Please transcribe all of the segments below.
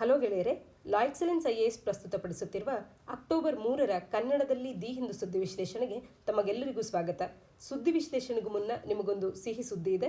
Hello ಗೆಳೆಯರೆ, ಲಾ excellence IAS ಪ್ರಸ್ತುತಪಡಿಸುತ್ತಿರುವ October 3ರ ಕನ್ನಡದಲ್ಲಿ the Hindu ಸುದ್ದಿ ವಿಶ್ಲೇಷಣೆಗೆ ತಮಗೆಲ್ಲರಿಗೂ ಸ್ವಾಗತ. ಸುದ್ದಿ ವಿಶ್ಲೇಷಣೆಗೂ ಮುನ್ನ ನಿಮಗೊಂದು ಸಿಹಿ ಸುದ್ದಿ ಇದೆ.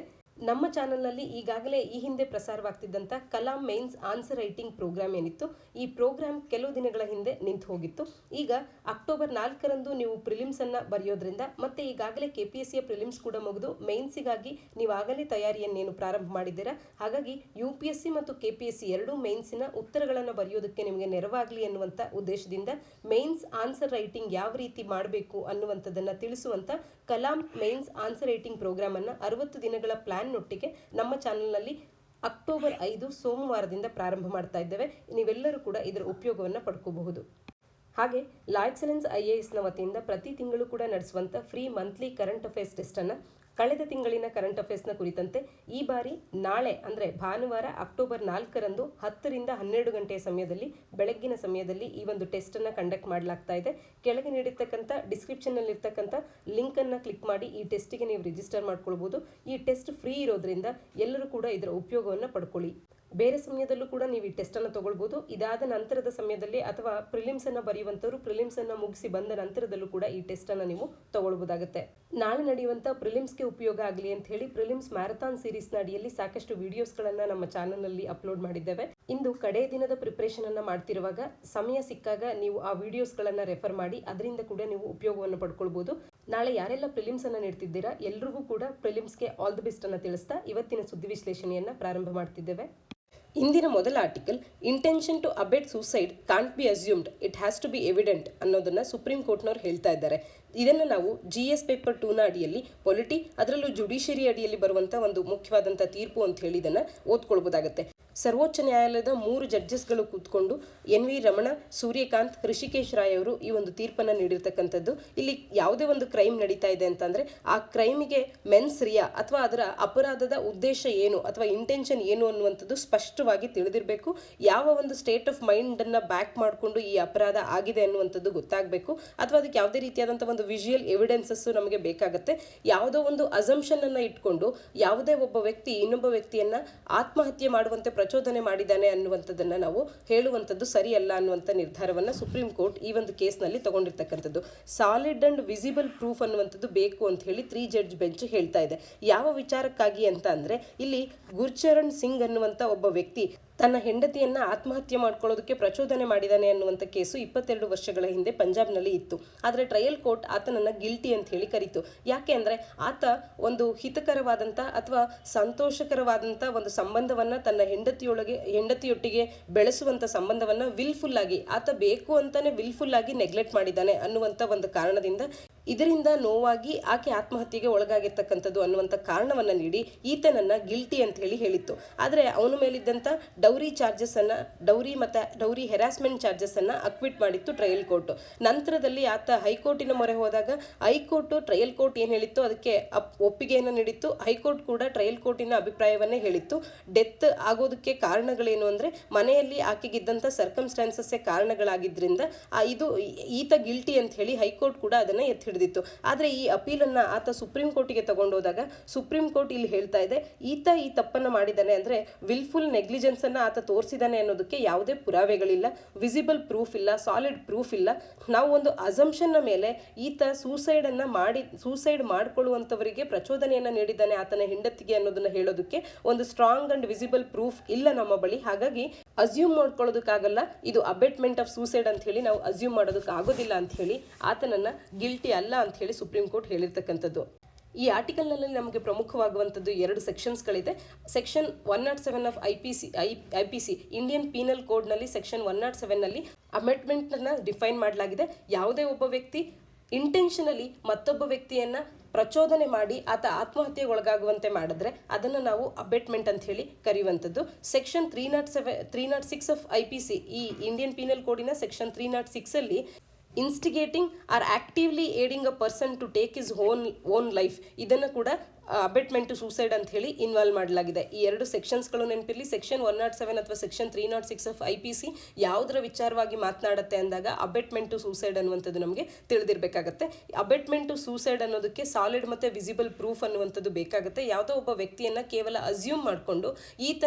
ನಮ್ಮ ಚಾನೆಲ್ನಲ್ಲಿ ಈಗಾಗಲೇ ಈ ಹಿಂದೆ ಪ್ರಸಾರವಾಗ್ತಿದ್ದಂಥ Kalam mains answer writing program ಏನಿತ್ತು, ಈ ಪ್ರೋಗ್ರಾಮ್ ಕೆಲವು ದಿನಗಳ ಹಿಂದೆ ನಿಂತು ಹೋಗಿತ್ತು. ಈಗ ಅಕ್ಟೋಬರ್ 4ರಂದು ನೀವು ಪ್ರಿಲಿಮ್ಸನ್ನು ಬರೆಯೋದ್ರಿಂದ ಮತ್ತೆ ಈಗಾಗಲೇ KPSCಯ ಪ್ರಿಲಿಮ್ಸ್ ಕೂಡ ಮುಗಿದು ಮೇನ್ಸಿಗಾಗಿ ನೀವಾಗಲೇ ತಯಾರಿಯನ್ನೇನು ಪ್ರಾರಂಭ ಮಾಡಿದ್ದೀರಾ, ಹಾಗಾಗಿ UPSC ಮತ್ತು KPSC ಎರಡೂ ಮೇನ್ಸಿನ ಉತ್ತರಗಳನ್ನು ಬರೆಯೋದಕ್ಕೆ ನಿಮಗೆ ನೆರವಾಗಲಿ ಅನ್ನುವಂಥ ಉದ್ದೇಶದಿಂದ ಮೇನ್ಸ್ ಆನ್ಸರ್ ರೈಟಿಂಗ್ ಯಾವ ರೀತಿ ಮಾಡಬೇಕು ಅನ್ನುವಂಥದ್ದನ್ನು ತಿಳಿಸುವಂಥ ಕಲಾಂ ಮೇನ್ಸ್ ಆನ್ಸರ್ ರೈಟಿಂಗ್ ಪ್ರೋಗ್ರಾಮನ್ನು 60 ದಿನಗಳ ಪ್ಲಾನ್ನೊಟ್ಟಿಗೆ ನಮ್ಮ ಚಾನೆಲ್ನಲ್ಲಿ ಅಕ್ಟೋಬರ್ 5 ಸೋಮವಾರದಿಂದ ಪ್ರಾರಂಭ ಮಾಡ್ತಾ ಇದ್ದೇವೆ. ನೀವೆಲ್ಲರೂ ಕೂಡ ಇದರ ಉಪಯೋಗವನ್ನು ಪಡ್ಕೋಬಹುದು. ಹಾಗೆ ಲಾ ಎಕ್ಸಲೆನ್ಸ್ IASನ ವತಿಯಿಂದ ಪ್ರತಿ ತಿಂಗಳು ಕೂಡ ನಡೆಸುವಂಥ ಫ್ರೀ ಮಂತ್ಲಿ ಕರೆಂಟ್ ಅಫೇರ್ಸ್ ಟೆಸ್ಟನ್ನು ಕಳೆದ ತಿಂಗಳಿನ ಕರೆಂಟ್ ಅಫೇರ್ಸ್ನ ಕುರಿತಂತೆ ಈ ಬಾರಿ ನಾಳೆ ಅಂದರೆ ಭಾನುವಾರ ಅಕ್ಟೋಬರ್ 4ರಂದು 10ರಿಂದ 12 ಗಂಟೆಯ ಸಮಯದಲ್ಲಿ ಬೆಳಗ್ಗಿನ ಸಮಯದಲ್ಲಿ ಈ ಒಂದು ಟೆಸ್ಟನ್ನು ಕಂಡಕ್ಟ್ ಮಾಡಲಾಗ್ತಾ ಇದೆ. ಕೆಳಗೆ ನೀಡಿರ್ತಕ್ಕಂಥ ಡಿಸ್ಕ್ರಿಪ್ಷನ್ನಲ್ಲಿರ್ತಕ್ಕಂಥ ಲಿಂಕನ್ನು ಕ್ಲಿಕ್ ಮಾಡಿ ಈ ಟೆಸ್ಟಿಗೆ ನೀವು ರಿಜಿಸ್ಟರ್ ಮಾಡ್ಕೊಳ್ಬೋದು. ಈ ಟೆಸ್ಟ್ ಫ್ರೀ ಇರೋದ್ರಿಂದ ಎಲ್ಲರೂ ಕೂಡ ಇದರ ಉಪಯೋಗವನ್ನು ಪಡ್ಕೊಳ್ಳಿ. ಬೇರೆ ಸಮಯದಲ್ಲೂ ಕೂಡ ನೀವು ಈ ಟೆಸ್ಟನ್ನು ತಗೊಳ್ಬೋದು. ಇದಾದ ನಂತರದ ಸಮಯದಲ್ಲಿ ಅಥವಾ ಪ್ರಿಲಿಮ್ಸನ್ನು ಬರೆಯುವಂಥವ್ರು ಪ್ರಿಲಿಮ್ಸನ್ನು ಮುಗಿಸಿ ಬಂದ ನಂತರದಲ್ಲೂ ಕೂಡ ಈ ಟೆಸ್ಟನ್ನು ನೀವು ತಗೊಳ್ಬೋದಾಗುತ್ತೆ. ನಾಳೆ ನಡೆಯುವಂಥ ಪ್ರಿಲಿಮ್ಸ್ಗೆ ಉಪಯೋಗ ಆಗಲಿ ಅಂತ ಹೇಳಿ ಪ್ರಿಲಿಮ್ಸ್ ಮ್ಯಾರಥಾನ್ ಸೀರೀಸ್ನ ಅಡಿಯಲ್ಲಿ ಸಾಕಷ್ಟು ವಿಡಿಯೋಸ್ಗಳನ್ನು ನಮ್ಮ ಚಾನಲ್ನಲ್ಲಿ ಅಪ್ಲೋಡ್ ಮಾಡಿದ್ದೇವೆ. ಇಂದು ಕಡೇ ದಿನದ ಪ್ರಿಪ್ರೇಷನನ್ನು ಮಾಡ್ತಿರುವಾಗ ಸಮಯ ಸಿಕ್ಕಾಗ ನೀವು ಆ ವಿಡಿಯೋಸ್ಗಳನ್ನು ರೆಫರ್ ಮಾಡಿ ಅದರಿಂದ ಕೂಡ ನೀವು ಉಪಯೋಗವನ್ನು ಪಡ್ಕೊಳ್ಬೋದು. ನಾಳೆ ಯಾರೆಲ್ಲ ಪ್ರಿಲಿಮ್ಸನ್ನು ನೀಡ್ತಿದ್ದೀರಾ ಎಲ್ರಿಗೂ ಕೂಡ ಪ್ರಿಲಿಮ್ಸ್ಗೆ ಆಲ್ ದಿ ಬೆಸ್ಟ್ ಅನ್ನು ತಿಳಿಸ್ತಾ ಇವತ್ತಿನ ಸುದ್ದಿ ವಿಶ್ಲೇಷಣೆಯನ್ನು ಪ್ರಾರಂಭ ಮಾಡ್ತಿದ್ದೇವೆ. ಇಂದಿನ ಮೊದಲ article, intention to abate suicide can't be assumed, it has to be evident ಅನ್ನೋದನ್ನ ಸುಪ್ರೀಂ ಕೋರ್ಟ್ನವ್ರು ಹೇಳ್ತಾ ಇದ್ದಾರೆ. ಇದನ್ನು ನಾವು GS ಪೇಪರ್ 2ನ ಅಡಿಯಲ್ಲಿ ಪೊಲಿಟಿ, ಅದರಲ್ಲೂ ಜುಡಿಷಿಯರಿ ಅಡಿಯಲ್ಲಿ ಬರುವಂಥ ಒಂದು ಮುಖ್ಯವಾದಂಥ ತೀರ್ಪು ಅಂತ ಹೇಳಿ ಇದನ್ನು ಓದ್ಕೊಳ್ಬೋದಾಗುತ್ತೆ. ಸರ್ವೋಚ್ಚ ನ್ಯಾಯಾಲಯದ 3 ಜಡ್ಜಸ್ಗಳು ಕೂತ್ಕೊಂಡು NV ರಮಣ, ಸೂರ್ಯಕಾಂತ್, ಋಷಿಕೇಶ್ ರಾಯ್ ಅವರು ಈ ಒಂದು ತೀರ್ಪನ್ನು ನೀಡಿರ್ತಕ್ಕಂಥದ್ದು. ಇಲ್ಲಿ ಯಾವುದೇ ಒಂದು ಕ್ರೈಮ್ ನಡೀತಾ ಇದೆ ಅಂತಂದರೆ ಆ ಕ್ರೈಮಿಗೆ ಮೆನ್ಸ್ ರಿಯಾ ಅಥವಾ ಅದರ ಅಪರಾಧದ ಉದ್ದೇಶ ಏನು ಅಥವಾ ಇಂಟೆನ್ಷನ್ ಏನು ಅನ್ನುವಂಥದ್ದು ಸ್ಪಷ್ಟವಾಗಿ ತಿಳಿದಿರಬೇಕು. ಯಾವ ಒಂದು ಸ್ಟೇಟ್ ಆಫ್ ಮೈಂಡನ್ನು ಬ್ಯಾಕ್ ಮಾಡಿಕೊಂಡು ಈ ಅಪರಾಧ ಆಗಿದೆ ಅನ್ನುವಂಥದ್ದು ಗೊತ್ತಾಗಬೇಕು. ಅಥವಾ ಅದಕ್ಕೆ ಯಾವುದೇ ರೀತಿಯಾದಂಥ ಒಂದು ವಿಜುವಲ್ ಎವಿಡೆನ್ಸಸ್ಸು ನಮಗೆ ಬೇಕಾಗುತ್ತೆ. ಯಾವುದೋ ಒಂದು ಅಸಂಪ್ಷನನ್ನು ಇಟ್ಕೊಂಡು ಯಾವುದೇ ಒಬ್ಬ ವ್ಯಕ್ತಿ ಇನ್ನೊಬ್ಬ ವ್ಯಕ್ತಿಯನ್ನು ಆತ್ಮಹತ್ಯೆ ಮಾಡುವಂತೆ ಪ್ರಚೋದನೆ ಮಾಡಿದ್ದಾನೆ ಅನ್ನುವಂಥದ್ದನ್ನು ನಾವು ಹೇಳುವಂಥದ್ದು ಸರಿಯಲ್ಲ ಅನ್ನುವಂಥ ನಿರ್ಧಾರವನ್ನು ಸುಪ್ರೀಂ ಕೋರ್ಟ್ ಈ ಒಂದು ಕೇಸ್ನಲ್ಲಿ ತಗೊಂಡಿರ್ತಕ್ಕಂಥದ್ದು. ಸಾಲಿಡ್ ಅಂಡ್ ವಿಸಿಬಲ್ ಪ್ರೂಫ್ ಅನ್ನುವಂಥದ್ದು ಬೇಕು ಅಂತ ಹೇಳಿ 3 ಜಡ್ಜ್ ಬೆಂಚ್ ಹೇಳ್ತಾ ಇದೆ. ಯಾವ ವಿಚಾರಕ್ಕಾಗಿ ಅಂತ ಅಂದರೆ ಇಲ್ಲಿ ಗುರ್ಚರಣ್ ಸಿಂಗ್ ಅನ್ನುವಂಥ ಒಬ್ಬ ವ್ಯಕ್ತಿ ತನ್ನ ಹೆಂಡತಿಯನ್ನು ಆತ್ಮಹತ್ಯೆ ಮಾಡ್ಕೊಳ್ಳೋದಕ್ಕೆ ಪ್ರಚೋದನೆ ಮಾಡಿದ್ದಾನೆ ಅನ್ನುವಂಥ ಕೇಸು 22 ವರ್ಷಗಳ ಹಿಂದೆ ಪಂಜಾಬ್ನಲ್ಲಿ ಇತ್ತು. ಆದರೆ ಟ್ರಯಲ್ ಕೋರ್ಟ್ ಆತನನ್ನು ಗಿಲ್ಟಿ ಅಂತ ಹೇಳಿ ಕರೀತು. ಯಾಕೆ ಅಂದರೆ ಆತ ಒಂದು ಹಿತಕರವಾದಂಥ ಅಥವಾ ಸಂತೋಷಕರವಾದಂಥ ಒಂದು ಸಂಬಂಧವನ್ನು ತನ್ನ ಹೆಂಡತಿಯೊಟ್ಟಿಗೆ ಬೆಳೆಸುವಂಥ ಸಂಬಂಧವನ್ನು ವಿಲ್ಫುಲ್ಲಾಗಿ ಆತ ಬೇಕು ಅಂತಾನೆ ವಿಲ್ಫುಲ್ಲಾಗಿ ನೆಗ್ಲೆಕ್ಟ್ ಮಾಡಿದ್ದಾನೆ ಅನ್ನುವಂಥ ಒಂದು ಕಾರಣದಿಂದ ಇದರಿಂದ ನೋವಾಗಿ ಆಕೆ ಆತ್ಮಹತ್ಯೆಗೆ ಒಳಗಾಗಿರ್ತಕ್ಕಂಥದ್ದು ಅನ್ನುವಂಥ ಕಾರಣವನ್ನು ನೀಡಿ ಈತನನ್ನು ಗಿಲ್ಟಿ ಅಂತ ಹೇಳಿತ್ತು. ಆದರೆ ಅವನ ಮೇಲಿದ್ದಂಥ ಡೌರಿ ಮತ್ತು ಡೌರಿ ಹೆರಾಸ್ಮೆಂಟ್ ಚಾರ್ಜಸ್ಸನ್ನು ಅಕ್ವಿಟ್ ಮಾಡಿತ್ತು ಟ್ರಯಲ್ ಕೋರ್ಟು. ನಂತರದಲ್ಲಿ ಆತ ಹೈಕೋರ್ಟಿನ ಮೊರೆ ಹೋದಾಗ ಹೈಕೋರ್ಟು ಟ್ರಯಲ್ ಕೋರ್ಟ್ ಏನು ಹೇಳಿತ್ತು ಅದಕ್ಕೆ ಒಪ್ಪಿಗೆಯನ್ನು ನೀಡಿತ್ತು. ಹೈಕೋರ್ಟ್ ಕೂಡ ಟ್ರಯಲ್ ಕೋರ್ಟಿನ ಅಭಿಪ್ರಾಯವನ್ನೇ ಹೇಳಿತ್ತು. ಡೆತ್ ಆಗೋದಕ್ಕೆ ಕಾರಣಗಳೇನು ಅಂದರೆ ಮನೆಯಲ್ಲಿ ಆಕೆಗಿದ್ದಂಥ ಸರ್ಕಮ್ಸ್ಟಾನ್ಸಸ್ಸೇ ಕಾರಣಗಳಾಗಿದ್ದರಿಂದ ಈತ ಗಿಲ್ಟಿ ಅಂತ ಹೇಳಿ ಹೈಕೋರ್ಟ್ ಕೂಡ ಅದನ್ನು ಎತ್ತಿ ಹಿಡಿದಿತ್ತು. ಆದರೆ ಈ ಅಪೀಲನ್ನು ಆತ ಸುಪ್ರೀಂ ಕೋರ್ಟಿಗೆ ತಗೊಂಡೋದಾಗ ಸುಪ್ರೀಂ ಕೋರ್ಟ್ ಇಲ್ಲಿ ಹೇಳ್ತಾ ಇದೆ ಈತ ಈ ತಪ್ಪನ್ನು ಮಾಡಿದ್ದಾನೆ ಅಂದರೆ ವಿಲ್ಫುಲ್ ನೆಗ್ಲಿಜೆನ್ಸ್ ಅನ್ನು ಆತ ತೋರಿಸಿದ್ದಾನೆ ಅನ್ನೋದಕ್ಕೆ ಯಾವುದೇ ಪುರಾವೆಗಳಿಲ್ಲ, ವಿಸಿಬಲ್ ಪ್ರೂಫ್ ಇಲ್ಲ, ಸಾಲಿಡ್ ಪ್ರೂಫ್ ಇಲ್ಲ. ನಾವು ಒಂದು ಅಸಂಪ್ಷನ್ನ ಮೇಲೆ ಈತ ಸೂಸೈಡ್ ಮಾಡಿಕೊಳ್ಳುವಂಥವರಿಗೆ ಪ್ರಚೋದನೆಯನ್ನು ನೀಡಿದ್ದಾನೆ ಆತನ ಹೆಂಡತಿಗೆ ಅನ್ನೋದನ್ನು ಹೇಳೋದಕ್ಕೆ ಒಂದು ಸ್ಟ್ರಾಂಗ್ ಅಂಡ್ ವಿಸಿಬಲ್ ಪ್ರೂಫ್ ಇಲ್ಲ ನಮ್ಮ ಬಳಿ. ಹಾಗಾಗಿ ಅಸ್ಯೂಮ್ ಮಾಡ್ಕೊಳ್ಳೋದಕ್ಕಾಗಲ್ಲ, ಇದು ಅಬೇಟ್ಮೆಂಟ್ ಆಫ್ ಸೂಸೈಡ್ ಅಂತ ಹೇಳಿ ನಾವು ಅಸ್ಯೂಮ್ ಮಾಡೋದಕ್ಕೆ ಆಗೋದಿಲ್ಲ ಅಂತ ಹೇಳಿ ಆತನನ್ನು ಗಿಲ್ಟಿ ಅಲ್ಲ ಅಂತ ಹೇಳಿ ಸುಪ್ರೀಂ ಕೋರ್ಟ್ ಹೇಳಿರ್ತಕ್ಕಂಥದ್ದು. ಈ ಆರ್ಟಿಕಲ್ನಲ್ಲಿ ನಮಗೆ ಪ್ರಮುಖವಾಗುವಂಥದ್ದು 2 ಸೆಕ್ಷನ್ಸ್ಗಳಿದೆ. Section 107 of IPC Indian penal ಕೋಡ್ನಲ್ಲಿ ಸೆಕ್ಷನ್ 107ನಲ್ಲಿ ಅಮೆಂಡ್ಮೆಂಟನ್ನು ಡಿಫೈನ್ ಮಾಡಲಾಗಿದೆ. ಯಾವುದೇ ಒಬ್ಬ ವ್ಯಕ್ತಿ ಇಂಟೆನ್ಷನಲಿ ಮತ್ತೊಬ್ಬ ವ್ಯಕ್ತಿಯನ್ನು ಪ್ರಚೋದನೆ ಮಾಡಿ ಆತ ಆತ್ಮಹತ್ಯೆಗೆ ಒಳಗಾಗುವಂತೆ ಮಾಡಿದ್ರೆ ಅದನ್ನು ನಾವು ಅಬೇಟ್ಮೆಂಟ್ ಅಂತ ಹೇಳಿ ಕರೆಯುವಂಥದ್ದು. ಸೆಕ್ಷನ್ 306 ಆಫ್ IPC ಈ ಇಂಡಿಯನ್ ಪೀನಲ್ ಕೋಡಿನ ಸೆಕ್ಷನ್ 306ಅಲ್ಲಿ instigating or actively aiding a person to take his own life ಇದನ್ನು ಕೂಡ ಅಬೆಟ್ಮೆಂಟ್ ಟು ಸೂಸೈಡ್ ಅಂತ ಹೇಳಿ ಇನ್ವಾಲ್ವ್ ಮಾಡಲಾಗಿದೆ. ಈ ಎರಡು ಸೆಕ್ಷನ್ಸ್ಗಳು ನೆನಪಿರಲಿ. ಸೆಕ್ಷನ್ 107 ಅಥವಾ ಸೆಕ್ಷನ್ 306 ಆಫ್ IPC ಯಾವುದರ ವಿಚಾರವಾಗಿ ಮಾತನಾಡುತ್ತೆ ಅಂದಾಗ ಅಬೆಟ್ಮೆಂಟ್ ಟು ಸೂಸೈಡ್ ಅನ್ನುವಂಥದ್ದು ನಮಗೆ ತಿಳಿದಿರಬೇಕಾಗತ್ತೆ. ಅಬೆಟ್ಮೆಂಟ್ ಟು ಸೂಸೈಡ್ ಅನ್ನೋದಕ್ಕೆ ಸಾಲಿಡ್ ಮತ್ತು ವಿಸಿಬಲ್ ಪ್ರೂಫ್ ಅನ್ನುವಂಥದ್ದು ಬೇಕಾಗುತ್ತೆ. ಯಾವುದೋ ಒಬ್ಬ ವ್ಯಕ್ತಿಯನ್ನು ಕೇವಲ ಅಸ್ಯೂಮ್ ಮಾಡಿಕೊಂಡು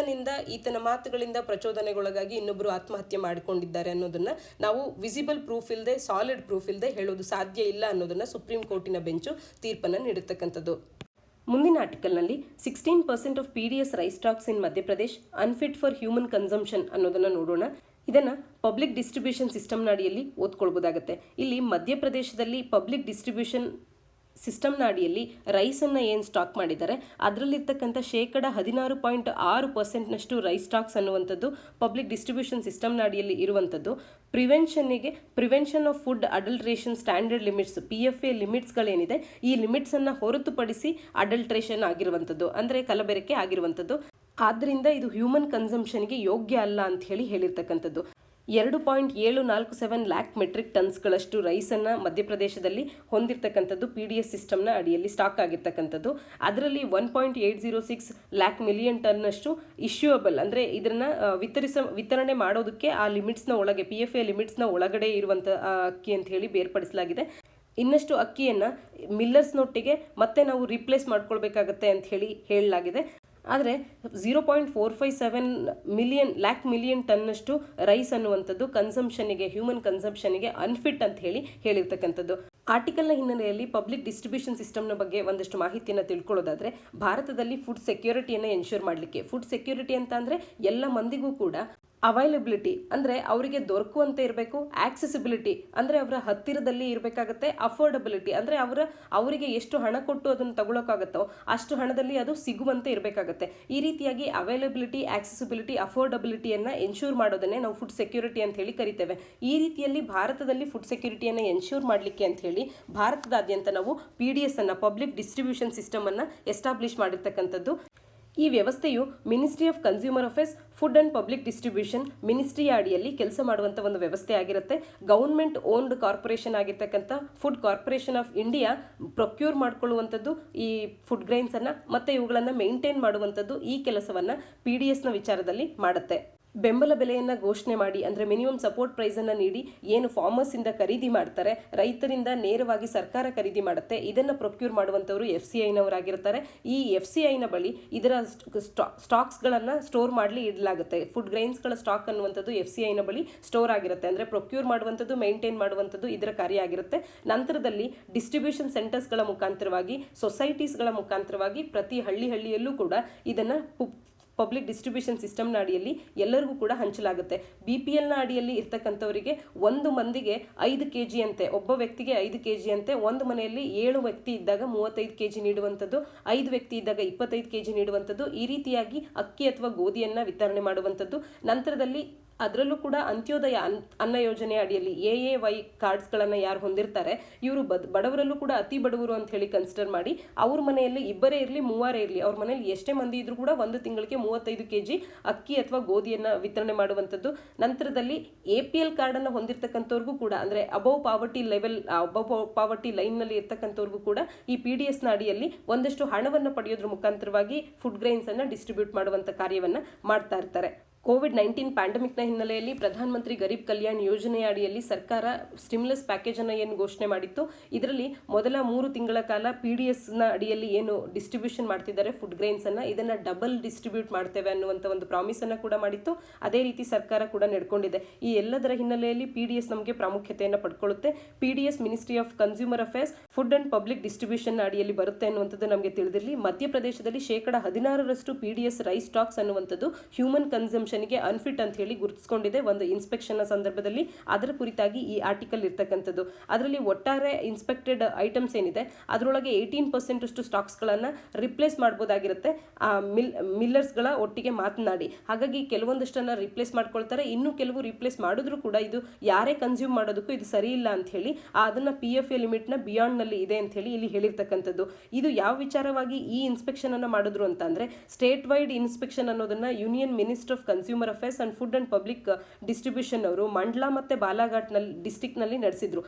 ಈತನ ಮಾತುಗಳಿಂದ ಪ್ರಚೋದನೆಗೊಳಗಾಗಿ ಇನ್ನೊಬ್ಬರು ಆತ್ಮಹತ್ಯೆ ಮಾಡಿಕೊಂಡಿದ್ದಾರೆ ಅನ್ನೋದನ್ನ ನಾವು ವಿಸಿಬಲ್ ಪ್ರೂಫ್ ಇಲ್ಲದೆ, ಸಾಲಿಡ್ ಪ್ರೂಫ್ ಇಲ್ಲದೆ ಹೇಳೋದು ಸಾಧ್ಯ ಇಲ್ಲ ಅನ್ನೋದನ್ನ ಸುಪ್ರೀಂ ಕೋರ್ಟಿನ ಬೆಂಚು ತೀರ್ಪನ್ನು ನೀಡಿರ್ತಕ್ಕಂಥದ್ದು. ಮುಂದಿನ ಆರ್ಟಿಕಲ್ನಲ್ಲಿ 16% of PDS rice stocks in Madhya Pradesh unfit for human consumption ಅನ್ನೋದನ್ನು ನೋಡೋಣ. ಇದನ್ನು ಪಬ್ಲಿಕ್ ಡಿಸ್ಟ್ರಿಬ್ಯೂಷನ್ ಸಿಸ್ಟಮ್ನ ಅಡಿಯಲ್ಲಿ ಓದ್ಕೊಳ್ಬೋದಾಗುತ್ತೆ. ಇಲ್ಲಿ ಮಧ್ಯಪ್ರದೇಶದಲ್ಲಿ ಪಬ್ಲಿಕ್ ಡಿಸ್ಟ್ರಿಬ್ಯೂಷನ್ ಸಿಸ್ಟಮ್ನ ಅಡಿಯಲ್ಲಿ ರೈಸನ್ನು ಏನು ಸ್ಟಾಕ್ ಮಾಡಿದ್ದಾರೆ ಅದರಲ್ಲಿರ್ತಕ್ಕಂಥ 16.6% ರೈಸ್ ಸ್ಟಾಕ್ಸ್ ಅನ್ನುವಂಥದ್ದು ಪಬ್ಲಿಕ್ ಡಿಸ್ಟ್ರಿಬ್ಯೂಷನ್ ಸಿಸ್ಟಮ್ನ ಅಡಿಯಲ್ಲಿ ಇರುವಂಥದ್ದು. Prevention of food adulteration standard limits PFA ಲಿಮಿಟ್ಸ್ಗಳೇನಿದೆ ಈ ಲಿಮಿಟ್ಸನ್ನು ಹೊರತುಪಡಿಸಿ ಅಡಲ್ಟ್ರೇಷನ್ ಆಗಿರುವಂಥದ್ದು, ಅಂದರೆ ಕಲಬೆರಕೆ ಆಗಿರುವಂಥದ್ದು. ಆದ್ದರಿಂದ ಇದು ಹ್ಯೂಮನ್ ಕನ್ಸಂಪ್ಷನ್ಗೆ ಯೋಗ್ಯ ಅಲ್ಲ ಅಂತ ಹೇಳಿರ್ತಕ್ಕಂಥದ್ದು. 2.747 ಲ್ಯಾಕ್ ಮೆಟ್ರಿಕ್ ಟನ್ಸ್ಗಳಷ್ಟು ರೈಸನ್ನು ಮಧ್ಯಪ್ರದೇಶದಲ್ಲಿ ಹೊಂದಿರತಕ್ಕಂಥದ್ದು PDS ಸಿಸ್ಟಮ್ನ ಅಡಿಯಲ್ಲಿ ಸ್ಟಾಕ್ ಆಗಿರ್ತಕ್ಕಂಥದ್ದು. ಅದರಲ್ಲಿ 1.806 ಲ್ಯಾಕ್ ಮಿಲಿಯನ್ ಟನ್ನಷ್ಟು ಇಶ್ಯೂಯಬಲ್, ಅಂದರೆ ಇದನ್ನು ವಿತರಣೆ ಮಾಡೋದಕ್ಕೆ ಆ ಲಿಮಿಟ್ಸ್ನ ಒಳಗೆ PFA ಲಿಮಿಟ್ಸ್ನ ಒಳಗಡೆ ಇರುವಂಥ ಅಕ್ಕಿ ಅಂತ ಹೇಳಿ ಬೇರ್ಪಡಿಸಲಾಗಿದೆ. ಇನ್ನಷ್ಟು ಅಕ್ಕಿಯನ್ನು ಮಿಲ್ಲರ್ಸ್ನೊಟ್ಟಿಗೆ ಮತ್ತೆ ನಾವು ರೀಪ್ಲೇಸ್ ಮಾಡ್ಕೊಳ್ಬೇಕಾಗತ್ತೆ ಅಂತ ಹೇಳಲಾಗಿದೆ. ಆದರೆ 0.457 ಲ್ಯಾಕ್ ಮಿಲಿಯನ್ ಟನ್ನಷ್ಟು ರೈಸ್ ಅನ್ನುವಂಥದ್ದು ಹ್ಯೂಮನ್ ಕನ್ಸಂಪ್ಷನ್ಗೆ ಅನ್ಫಿಟ್ ಅಂತ ಹೇಳಿರ್ತಕ್ಕಂಥದ್ದು. ಆರ್ಟಿಕಲ್ನ ಹಿನ್ನೆಲೆಯಲ್ಲಿ ಪಬ್ಲಿಕ್ ಡಿಸ್ಟ್ರಿಬ್ಯೂಷನ್ ಸಿಸ್ಟಮ್ನ ಬಗ್ಗೆ ಒಂದಷ್ಟು ಮಾಹಿತಿಯನ್ನು ತಿಳ್ಕೊಳ್ಳೋದಾದರೆ, ಭಾರತದಲ್ಲಿ ಫುಡ್ ಸೆಕ್ಯೂರಿಟಿಯನ್ನು ಎನ್ಶೂರ್ ಮಾಡಲಿಕ್ಕೆ, ಫುಡ್ ಸೆಕ್ಯೂರಿಟಿ ಅಂತ ಅಂದರೆ ಎಲ್ಲ ಮಂದಿಗೂ ಕೂಡ ಅವೈಲಬಿಲಿಟಿ ಅಂದರೆ ಅವರಿಗೆ ದೊರಕುವಂತೆ ಇರಬೇಕು, ಆಕ್ಸೆಸಿಬಿಲಿಟಿ ಅಂದರೆ ಅವರ ಹತ್ತಿರದಲ್ಲಿ ಇರಬೇಕಾಗತ್ತೆ, ಅಫೋರ್ಡಬಿಲಿಟಿ ಅಂದರೆ ಅವರಿಗೆ ಎಷ್ಟು ಹಣ ಕೊಟ್ಟು ಅದನ್ನು ತಗೊಳ್ಳೋಕ್ಕಾಗತ್ತೋ ಅಷ್ಟು ಹಣದಲ್ಲಿ ಅದು ಸಿಗುವಂತೆ ಇರಬೇಕಾಗತ್ತೆ. ಈ ರೀತಿಯಾಗಿ ಅವೈಲಬಿಲಿಟಿ, ಆಕ್ಸೆಸಿಬಿಲಿಟಿ, ಅಫೋರ್ಡಬಿಲಿಟಿಯನ್ನು ಎನ್ಶೂರ್ ಮಾಡೋದನ್ನೇ ನಾವು ಫುಡ್ ಸೆಕ್ಯೂರಿಟಿ ಅಂತ ಹೇಳಿ ಕರಿತೇವೆ. ಈ ರೀತಿಯಲ್ಲಿ ಭಾರತದಲ್ಲಿ ಫುಡ್ ಸೆಕ್ಯೂರಿಟಿಯನ್ನು ಎನ್ಶೂರ್ ಮಾಡಲಿಕ್ಕೆ ಅಂತ ಹೇಳಿ ಭಾರತದಾದ್ಯಂತ ನಾವು PDS ಅನ್ನು, ಪಬ್ಲಿಕ್ ಡಿಸ್ಟ್ರಿಬ್ಯೂಷನ್ ಸಿಸ್ಟಮ್ ಅನ್ನು ಎಸ್ಟಾಬ್ಲಿಷ್ ಮಾಡಿರ್ತಕ್ಕಂಥದ್ದು. ಈ ವ್ಯವಸ್ಥೆಯು ministry of consumer affairs, food and public distribution ಮಿನಿಸ್ಟ್ರಿಯ ಅಡಿಯಲ್ಲಿ ಕೆಲಸ ಮಾಡುವಂಥ ಒಂದು ವ್ಯವಸ್ಥೆ ಆಗಿರುತ್ತೆ. ಗೌರ್ಮೆಂಟ್ ಓನ್ಡ್ ಕಾರ್ಪೊರೇಷನ್ ಆಗಿರ್ತಕ್ಕಂಥ food corporation of India procure ಮಾಡ್ಕೊಳ್ಳುವಂಥದ್ದು ಈ ಫುಡ್ ಗ್ರೈನ್ಸನ್ನು ಮತ್ತು ಇವುಗಳನ್ನು ಮೇಂಟೈನ್ ಮಾಡುವಂಥದ್ದು ಈ ಕೆಲಸವನ್ನು PDSನ ವಿಚಾರದಲ್ಲಿ ಮಾಡುತ್ತೆ. ಬೆಂಬಲ ಬೆಲೆಯನ್ನು ಘೋಷಣೆ ಮಾಡಿ, ಅಂದರೆ ಮಿನಿಮಮ್ ಸಪೋರ್ಟ್ ಪ್ರೈಸನ್ನು ನೀಡಿ ಏನು ಫಾರ್ಮರ್ಸಿಂದ ಖರೀದಿ ಮಾಡ್ತಾರೆ, ರೈತರಿಂದ ನೇರವಾಗಿ ಸರ್ಕಾರ ಖರೀದಿ ಮಾಡುತ್ತೆ. ಇದನ್ನು ಪ್ರೊಕ್ಯೂರ್ ಮಾಡುವಂಥವರು FCIನವರಾಗಿರ್ತಾರೆ. ಈ FCIನ ಬಳಿ ಇದರ ಸ್ಟಾಕ್ಸ್ಗಳನ್ನು ಸ್ಟೋರ್ ಮಾಡಲಿ ಇಡಲಾಗುತ್ತೆ. ಫುಡ್ ಗ್ರೈನ್ಸ್ಗಳ ಸ್ಟಾಕ್ ಅನ್ನುವಂಥದ್ದು FCIನ ಬಳಿ ಸ್ಟೋರ್ ಆಗಿರುತ್ತೆ, ಅಂದರೆ ಪ್ರೊಕ್ಯೂರ್ ಮಾಡುವಂಥದ್ದು, ಮೇಂಟೈನ್ ಮಾಡುವಂಥದ್ದು ಇದರ ಕಾರ್ಯ ಆಗಿರುತ್ತೆ. ನಂತರದಲ್ಲಿ ಡಿಸ್ಟ್ರಿಬ್ಯೂಷನ್ ಸೆಂಟರ್ಸ್ಗಳ ಮುಖಾಂತರವಾಗಿ, ಸೊಸೈಟೀಸ್ಗಳ ಮುಖಾಂತರವಾಗಿ ಪ್ರತಿ ಹಳ್ಳಿಯಲ್ಲೂ ಕೂಡ ಇದನ್ನು ಪಬ್ಲಿಕ್ ಡಿಸ್ಟ್ರಿಬ್ಯೂಷನ್ ಸಿಸ್ಟಮ್ನ ಅಡಿಯಲ್ಲಿ ಎಲ್ಲರಿಗೂ ಕೂಡ ಹಂಚಲಾಗುತ್ತೆ. BPLನ ಅಡಿಯಲ್ಲಿ ಇರ್ತಕ್ಕಂಥವರಿಗೆ ಒಂದು ಮಂದಿಗೆ 5 kg ಅಂತೆ, ಒಬ್ಬ ವ್ಯಕ್ತಿಗೆ 5 kg ಅಂತೆ. ಒಂದು ಮನೆಯಲ್ಲಿ 7 ವ್ಯಕ್ತಿ ಇದ್ದಾಗ 35 kg ನೀಡುವಂಥದ್ದು, 5 ವ್ಯಕ್ತಿ ಇದ್ದಾಗ 25 kg ನೀಡುವಂಥದ್ದು. ಈ ರೀತಿಯಾಗಿ ಅಕ್ಕಿ ಅಥವಾ ಗೋಧಿಯನ್ನು ವಿತರಣೆ ಮಾಡುವಂಥದ್ದು. ನಂತರದಲ್ಲಿ ಅದರಲ್ಲೂ ಕೂಡ ಅಂತ್ಯೋದಯ ಅನ್ನ ಯೋಜನೆ ಅಡಿಯಲ್ಲಿ AAY ಕಾರ್ಡ್ಸ್ಗಳನ್ನು ಯಾರು ಹೊಂದಿರ್ತಾರೆ ಇವರು ಬಡವರಲ್ಲೂ ಕೂಡ ಅತಿ ಬಡವರು ಅಂತ ಹೇಳಿ ಕನ್ಸಿಡರ್ ಮಾಡಿ ಅವ್ರ ಮನೆಯಲ್ಲಿ ಇಬ್ಬರೇ ಇರಲಿ, ಮೂವರೇ ಇರಲಿ, ಅವ್ರ ಮನೆಯಲ್ಲಿ ಎಷ್ಟೇ ಮಂದಿ ಇದ್ರೂ ಕೂಡ ಒಂದು ತಿಂಗಳಿಗೆ 35 kg ಅಕ್ಕಿ ಅಥವಾ ಗೋಧಿಯನ್ನು ವಿತರಣೆ ಮಾಡುವಂಥದ್ದು. ನಂತರದಲ್ಲಿ APL ಕಾರ್ಡನ್ನು ಹೊಂದಿರತಕ್ಕಂಥವ್ರಿಗೂ ಕೂಡ, ಅಂದರೆ ಅಬೌವ್ ಪಾವರ್ಟಿ ಲೈನ್ನಲ್ಲಿ ಇರ್ತಕ್ಕಂಥವ್ರಿಗೂ ಕೂಡ ಈ PDSನ ಅಡಿಯಲ್ಲಿ ಒಂದಷ್ಟು ಹಣವನ್ನು ಪಡೆಯೋದ್ರ ಮುಖಾಂತರವಾಗಿ ಫುಡ್ ಗ್ರೈನ್ಸನ್ನು ಡಿಸ್ಟ್ರಿಬ್ಯೂಟ್ ಮಾಡುವಂಥ ಕಾರ್ಯವನ್ನು ಮಾಡ್ತಾ ಇರ್ತಾರೆ. COVID-19 ಪ್ಯಾಂಡಮಿಕ್ನ ಹಿನ್ನೆಲೆಯಲ್ಲಿ ಪ್ರಧಾನ ಮಂತ್ರಿ ಗರೀಬ್ ಕಲ್ಯಾಣ್ ಯೋಜನೆಯ ಅಡಿಯಲ್ಲಿ ಸರ್ಕಾರ ಸ್ಟಿಮ್ಯುಲಸ್ ಪ್ಯಾಕೇಜನ್ನು ಏನು ಘೋಷಣೆ ಮಾಡಿತ್ತು, ಇದರಲ್ಲಿ ಮೊದಲ 3 ತಿಂಗಳ ಕಾಲ PDSನ ಅಡಿಯಲ್ಲಿ ಏನು ಡಿಸ್ಟ್ರಿಬ್ಯೂಷನ್ ಮಾಡ್ತಿದ್ದಾರೆ ಫುಡ್ ಗ್ರೈನ್ಸನ್ನು, ಇದನ್ನು ಡಬಲ್ ಡಿಸ್ಟ್ರಿಬ್ಯೂಟ್ ಮಾಡ್ತೇವೆ ಅನ್ನುವಂಥ ಒಂದು ಪ್ರಾಮಿಸನ್ನು ಕೂಡ ಮಾಡಿತ್ತು. ಅದೇ ರೀತಿ ಸರ್ಕಾರ ಕೂಡ ನಡ್ಕೊಂಡಿದೆ. ಈ ಎಲ್ಲದರ ಹಿನ್ನೆಲೆಯಲ್ಲಿ PDS ನಮಗೆ ಪ್ರಾಮುಖ್ಯತೆಯನ್ನು ಪಡ್ಕೊಳ್ಳುತ್ತೆ. PDS ministry of consumer affairs, food and public distribution ಅಡಿಯಲ್ಲಿ ಬರುತ್ತೆ ಅನ್ನುವಂಥದ್ದು ನಮಗೆ ತಿಳಿದಿರಲಿ. ಮಧ್ಯಪ್ರದೇಶದಲ್ಲಿ 16% PDS ರೈಸ್ ಸ್ಟಾಕ್ಸ್ ಅನ್ನುವಂಥದ್ದು ಹ್ಯೂಮನ್ ಕನ್ಸಂಪ್ಷನ್ ಅನ್ಫಿಟ್ ಅಂತ ಹೇಳಿ ಗುರುತಿಸಿಕೊಂಡಿದೆ ಒಂದು ಇನ್ಸ್ಪೆಕ್ಷನ್ ಸಂದರ್ಭದಲ್ಲಿ. ಅದರ ಕುರಿತಾಗಿ ಈ ಆರ್ಟಿಕಲ್ ಇರ್ತಕ್ಕಂಥದ್ದು. ಅದರಲ್ಲಿ ಒಟ್ಟಾರೆ ಇನ್ಸ್ಪೆಕ್ಟೆಡ್ ಐಟಮ್ಸ್ ಏನಿದೆ ಅದರೊಳಗೆ 18% ಸ್ಟಾಕ್ಸ್ಗಳನ್ನು ರಿಪ್ಲೇಸ್ ಮಾಡ್ಬೋದಾಗಿರುತ್ತೆ ಮಿಲ್ಲರ್ಸ್ಗಳ ಒಟ್ಟಿಗೆ ಮಾತನಾಡಿ. ಹಾಗಾಗಿ ಕೆಲವೊಂದಷ್ಟನ್ನು ರಿಪ್ಲೇಸ್ ಮಾಡ್ಕೊಳ್ತಾರೆ, ಇನ್ನು ಕೆಲವು ರಿಪ್ಲೇಸ್ ಮಾಡಿದ್ರು ಕೂಡ ಇದು ಯಾರೇ ಕನ್ಸ್ಯೂಮ್ ಮಾಡೋದಕ್ಕೂ ಇದು ಸರಿ ಇಲ್ಲ ಅಂತ ಹೇಳಿ ಅದನ್ನು PFA ಲಿಮಿಟ್ನ ಬಿಯಾಂಡ್ನಲ್ಲಿ ಇದೆ ಅಂತ ಹೇಳಿ ಇಲ್ಲಿ ಹೇಳಿರ್ತಕ್ಕಂಥದ್ದು. ಇದು ಯಾವ ವಿಚಾರವಾಗಿ ಈ ಇನ್ಸ್ಪೆಕ್ಷನ್ ಅನ್ನು ಮಾಡಿದ್ರು ಅಂತ ಅಂದರೆ, ಸ್ಟೇಟ್ ವೈಡ್ ಇನ್ಸ್ಪೆಕ್ಷನ್ ಅನ್ನೋದನ್ನ union minister of consumer affairs and food and public distribution ಅವರು ಮಂಡ್ಲಾ ಮತ್ತು ಬಾಲಾಘಾಟ್ನಲ್ಲಿ ಡಿಸ್ಟಿಕ್ನಲ್ಲಿ ನಡೆಸಿದ್ರು.